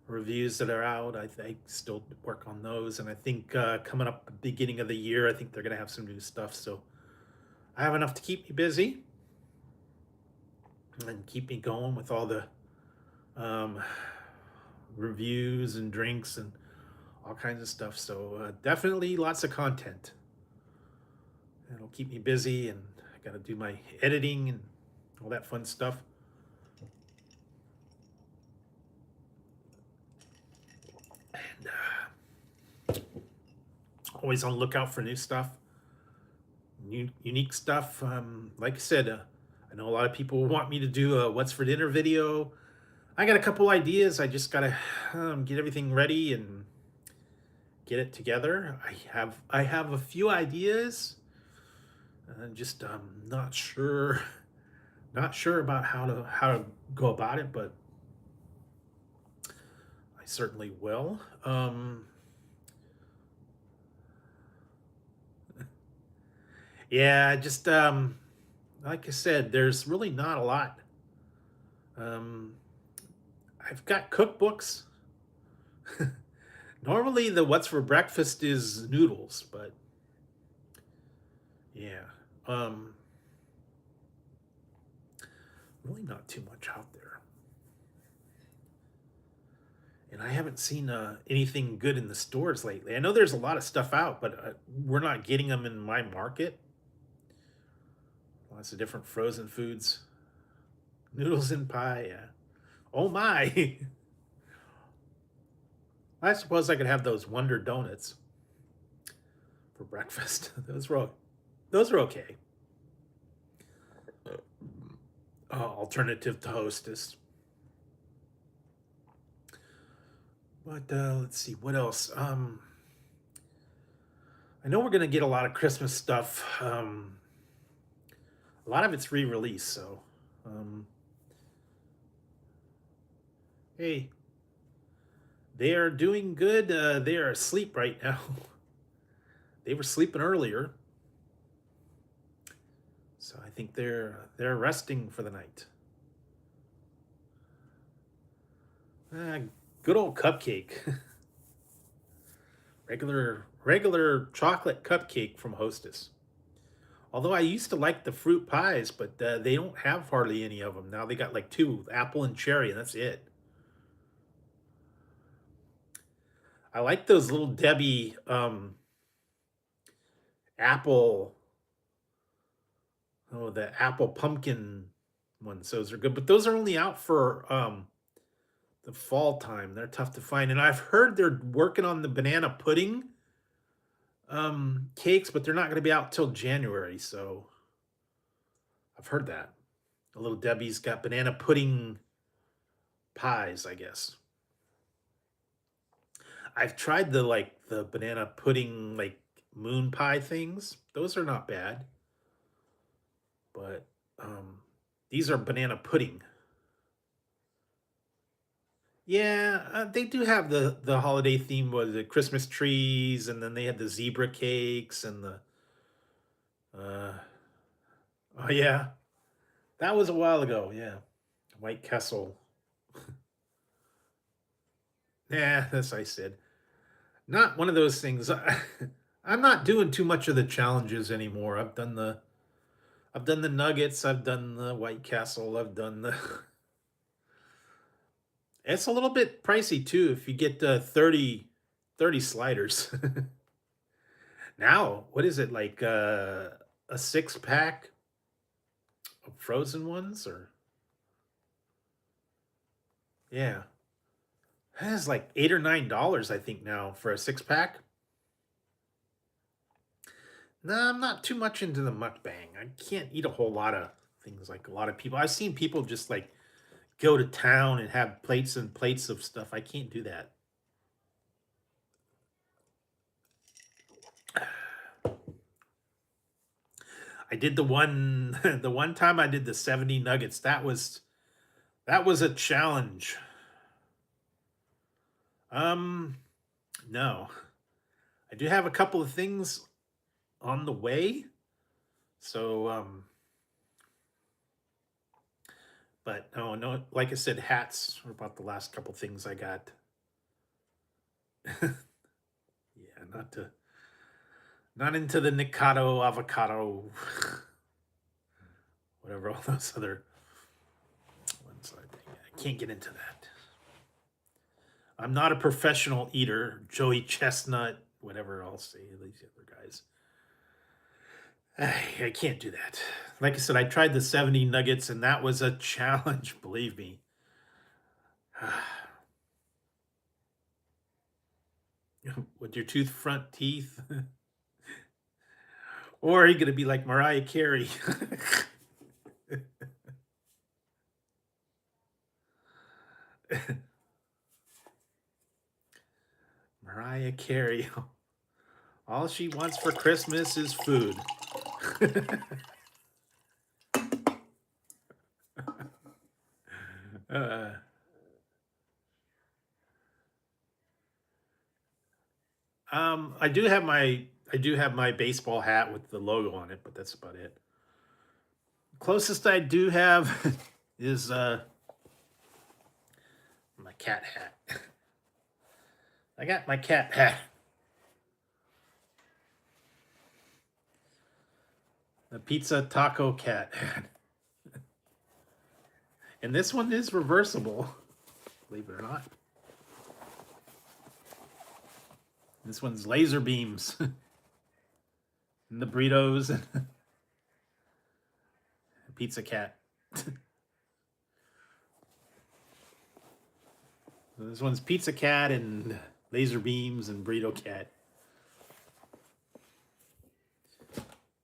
reviews that are out. I still work on those, and I think coming up the beginning of the year, I think they're gonna have some new stuff. So I have enough to keep me busy and keep me going with all the reviews and drinks and all kinds of stuff. So definitely lots of content. It'll keep me busy, and I got to do my editing and all that fun stuff. And always on the lookout for new stuff, unique stuff. Like I said, I know a lot of people want me to do a what's for dinner video. I got a couple ideas. I just gotta get everything ready and get it together. I have a few ideas. Just not sure about how to go about it, but I certainly will. Yeah, just like I said, there's really not a lot. I've got cookbooks. Normally, the what's for breakfast is noodles, but yeah, really not too much out there. And I haven't seen anything good in the stores lately. I know there's a lot of stuff out, but we're not getting them in my market. Lots of different frozen foods, noodles and pie. Yeah. Oh my! I suppose I could have those Wonder Donuts for breakfast. Those were okay. Alternative to Hostess. But let's see what else. I know we're gonna get a lot of Christmas stuff. A lot of it's re-released, so hey, They are doing good. They are asleep right now. They were sleeping earlier, so I think they're resting for the night. Ah, good old cupcake. Regular chocolate cupcake from Hostess. Although I used to like the fruit pies, but they don't have hardly any of them now. They got like two, apple and cherry, and that's it. I like those little Debbie apple. Oh, the apple pumpkin ones. Those are good, but those are only out for the fall time. They're tough to find, and I've heard they're working on the banana pudding cakes, but they're not going to be out till January. So I've heard that. A little Debbie's got banana pudding pies, I guess. I've tried the banana pudding like moon pie things. Those are not bad, but these are banana pudding. Yeah, they do have the holiday theme with the Christmas trees, and then they had the zebra cakes and the uh oh yeah, that was a while ago. Yeah, White Castle. Yeah, that's I said. Not one of those things. I'm not doing too much of the challenges anymore. I've done the nuggets. I've done the White Castle. I've done the. It's a little bit pricey too if you get 30 sliders. Now, what is it like a 6 pack of frozen ones or yeah. It has like $8 or $9 I think now for a 6 pack. No, I'm not too much into the mukbang. I can't eat a whole lot of things like a lot of people. I've seen people just like go to town and have plates and plates of stuff. I can't do that. I did the one the one time I did the 70 nuggets. That was a challenge. Um no. I do have a couple of things on the way. So but no, like I said, hats are about the last couple things I got. Yeah, not into the Nikado avocado, whatever all those other ones are. I can't get into that. I'm not a professional eater. Joey Chestnut, whatever I'll say, these other guys. I can't do that. Like I said, I tried the 70 nuggets and that was a challenge, believe me. With your tooth front teeth. Or are you going to be like Mariah Carey? Mariah Carey. All she wants for Christmas is food. uh, I do have my baseball hat with the logo on it, but that's about it. Closest I do have is my cat hat. I got my cat hat. The pizza taco cat hat. And this one is reversible, believe it or not. This one's laser beams. And the burritos and pizza cat. This one's pizza cat and laser beams and burrito cat.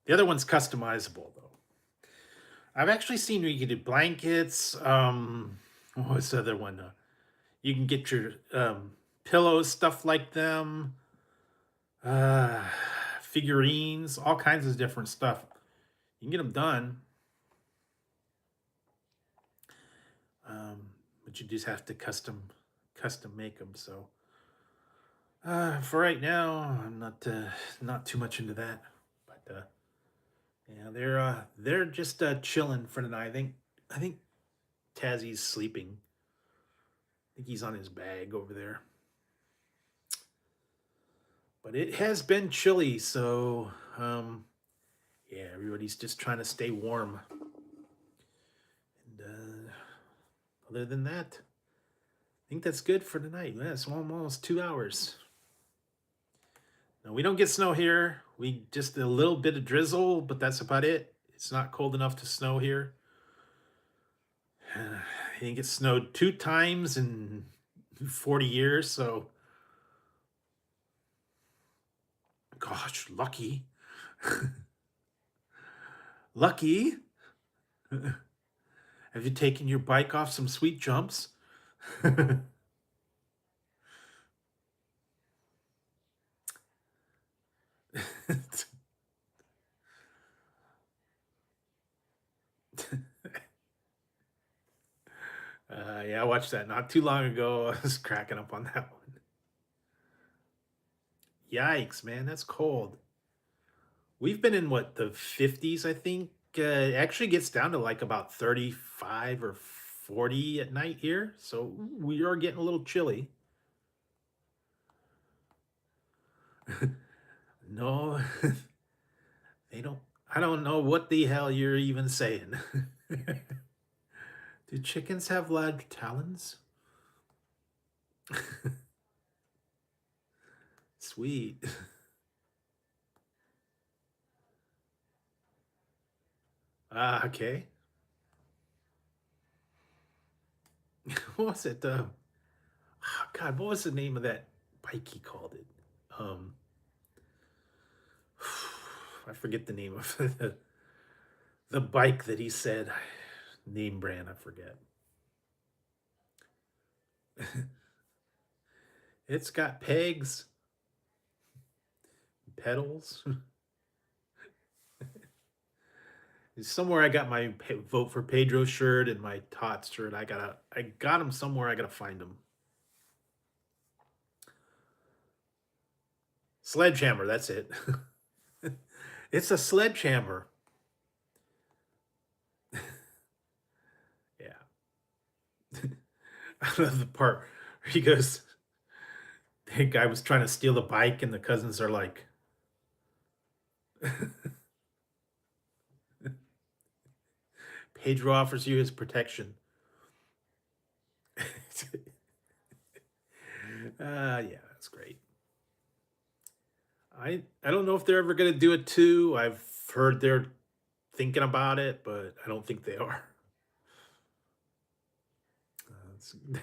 The other one's customizable though. I've actually seen where you can do blankets. What was the other one? You can get your pillows, stuff like them. Uh, Figurines, all kinds of different stuff. You can get them done. But you just have to custom make them. So For right now, I'm not too much into that. But yeah, they're just chilling for the night. I think Tazzy's sleeping. I think he's on his bag over there. But it has been chilly, so yeah, everybody's just trying to stay warm. And other than that, I think that's good for tonight. Yeah, it's almost 2 hours. No, we don't get snow here. We just a little bit of drizzle, but that's about it. It's not cold enough to snow here. I think it snowed 2 times in 40 years, so gosh, lucky. Lucky. Have you taken your bike off some sweet jumps? Yeah, I watched that not too long ago. I was cracking up on that one. Yikes, man, that's cold. We've been in what, the 50s, I think. It actually gets down to like about 35 or 40 at night here. So we are getting a little chilly. No, they don't. I don't know what the hell you're even saying. Do chickens have large talons? Sweet. Ah, okay. What was it? God, what was the name of that bike he called it? Um, I forget the name of the bike that he said. Name brand, I forget. It's got pegs, pedals. Somewhere I got my vote for Pedro shirt and my Tots shirt. I got them somewhere. I gotta find them. Sledgehammer, that's it. It's a sledgehammer. Yeah. I love the part where he goes, the guy was trying to steal the bike, and the cousins are like, Pedro offers you his protection. Yeah, that's great. I don't know if they're ever gonna do it too. I've heard they're thinking about it, but I don't think they are.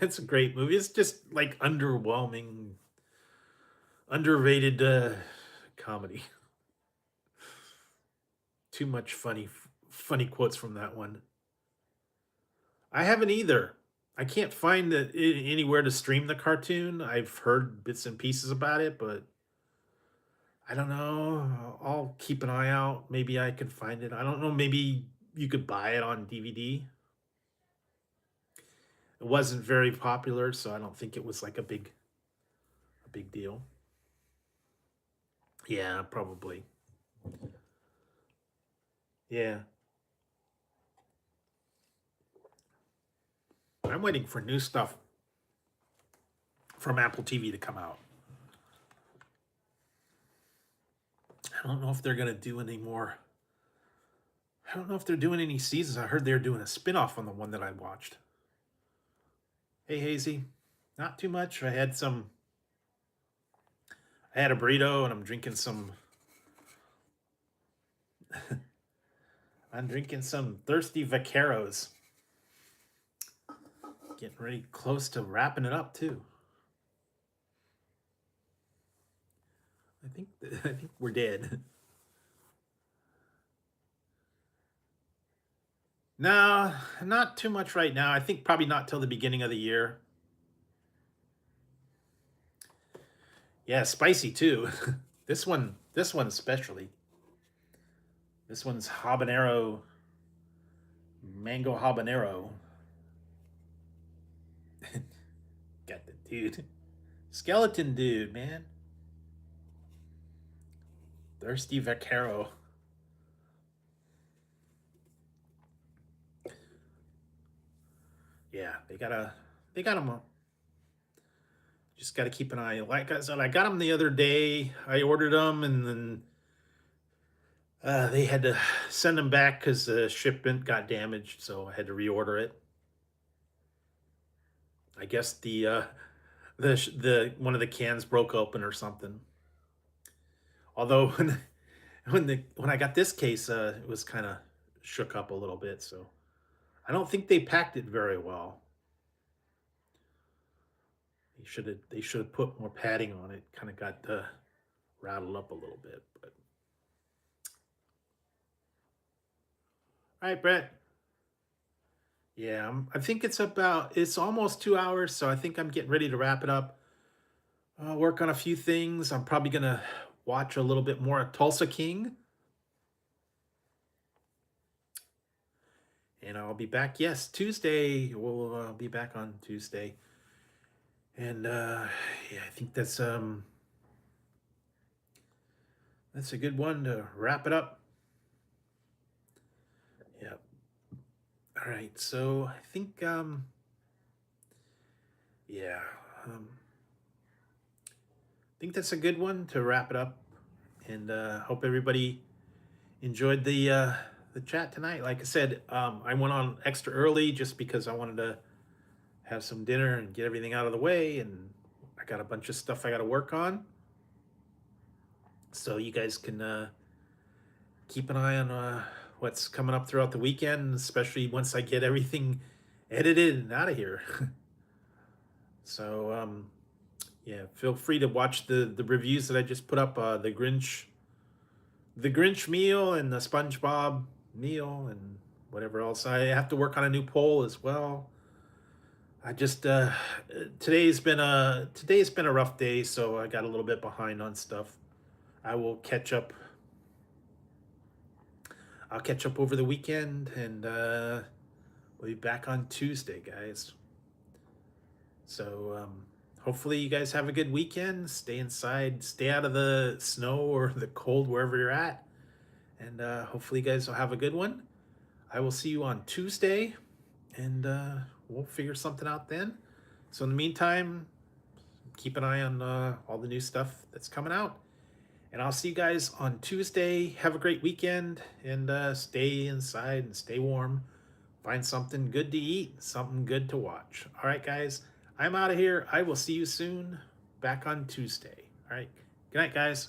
That's a great movie. It's just like underwhelming, underrated comedy. Too much funny quotes from that one. I haven't either. I can't find anywhere to stream the cartoon. I've heard bits and pieces about it, but I don't know. I'll keep an eye out. Maybe I can find it. I don't know. Maybe you could buy it on DVD. It wasn't very popular, so I don't think it was like a big deal. Yeah, probably. Yeah. I'm waiting for new stuff from Apple TV to come out. I don't know if they're gonna do any more. I don't know if they're doing any seasons. I heard they're doing a spin-off on the one that I watched. Hey Hazy. Not too much. I had a burrito and I'm drinking some thirsty vaqueros. Getting ready close to wrapping it up too. I think we're dead. No, not too much right now. I think probably not till the beginning of the year. Yeah, spicy too. This one especially. This one's habanero, mango habanero. Got the dude, skeleton dude, man. Thirsty Vaquero. Yeah, they got them. Just got to keep an eye. Like I said, I got them the other day. I ordered them, and then they had to send them back because the shipment got damaged, so I had to reorder it. I guess the one of the cans broke open or something. Although when I got this case, it was kind of shook up a little bit, so I don't think they packed it very well. They should have put more padding on it. Kind of got rattled up a little bit. But all right, Brett. Yeah, I think it's almost 2 hours, so I think I'm getting ready to wrap it up. Work on a few things. I'm probably gonna watch a little bit more of Tulsa King, and I'll be back. Yes, Tuesday. We'll be back on Tuesday, and yeah, I think that's a good one to wrap it up. Yeah. All right. So I think yeah, um, I think that's a good one to wrap it up, and hope everybody enjoyed the chat tonight. Like I said, I went on extra early just because I wanted to have some dinner and get everything out of the way, and I got a bunch of stuff I got to work on. So you guys can keep an eye on what's coming up throughout the weekend, especially once I get everything edited and out of here. So yeah, feel free to watch the reviews that I just put up. The Grinch meal and the SpongeBob meal and whatever else. I have to work on a new poll as well. I just today's been a rough day, so I got a little bit behind on stuff. I will catch up. I'll catch up over the weekend, and we'll be back on Tuesday, guys. So hopefully you guys have a good weekend. Stay inside, stay out of the snow or the cold wherever you're at, and hopefully you guys will have a good one. I will see you on Tuesday, and we'll figure something out then. So in the meantime, keep an eye on all the new stuff that's coming out. And I'll see you guys on Tuesday. Have a great weekend, and stay inside and stay warm. Find something good to eat, something good to watch. All right, guys, I'm out of here. I will see you soon back on Tuesday. All right. Good night, guys.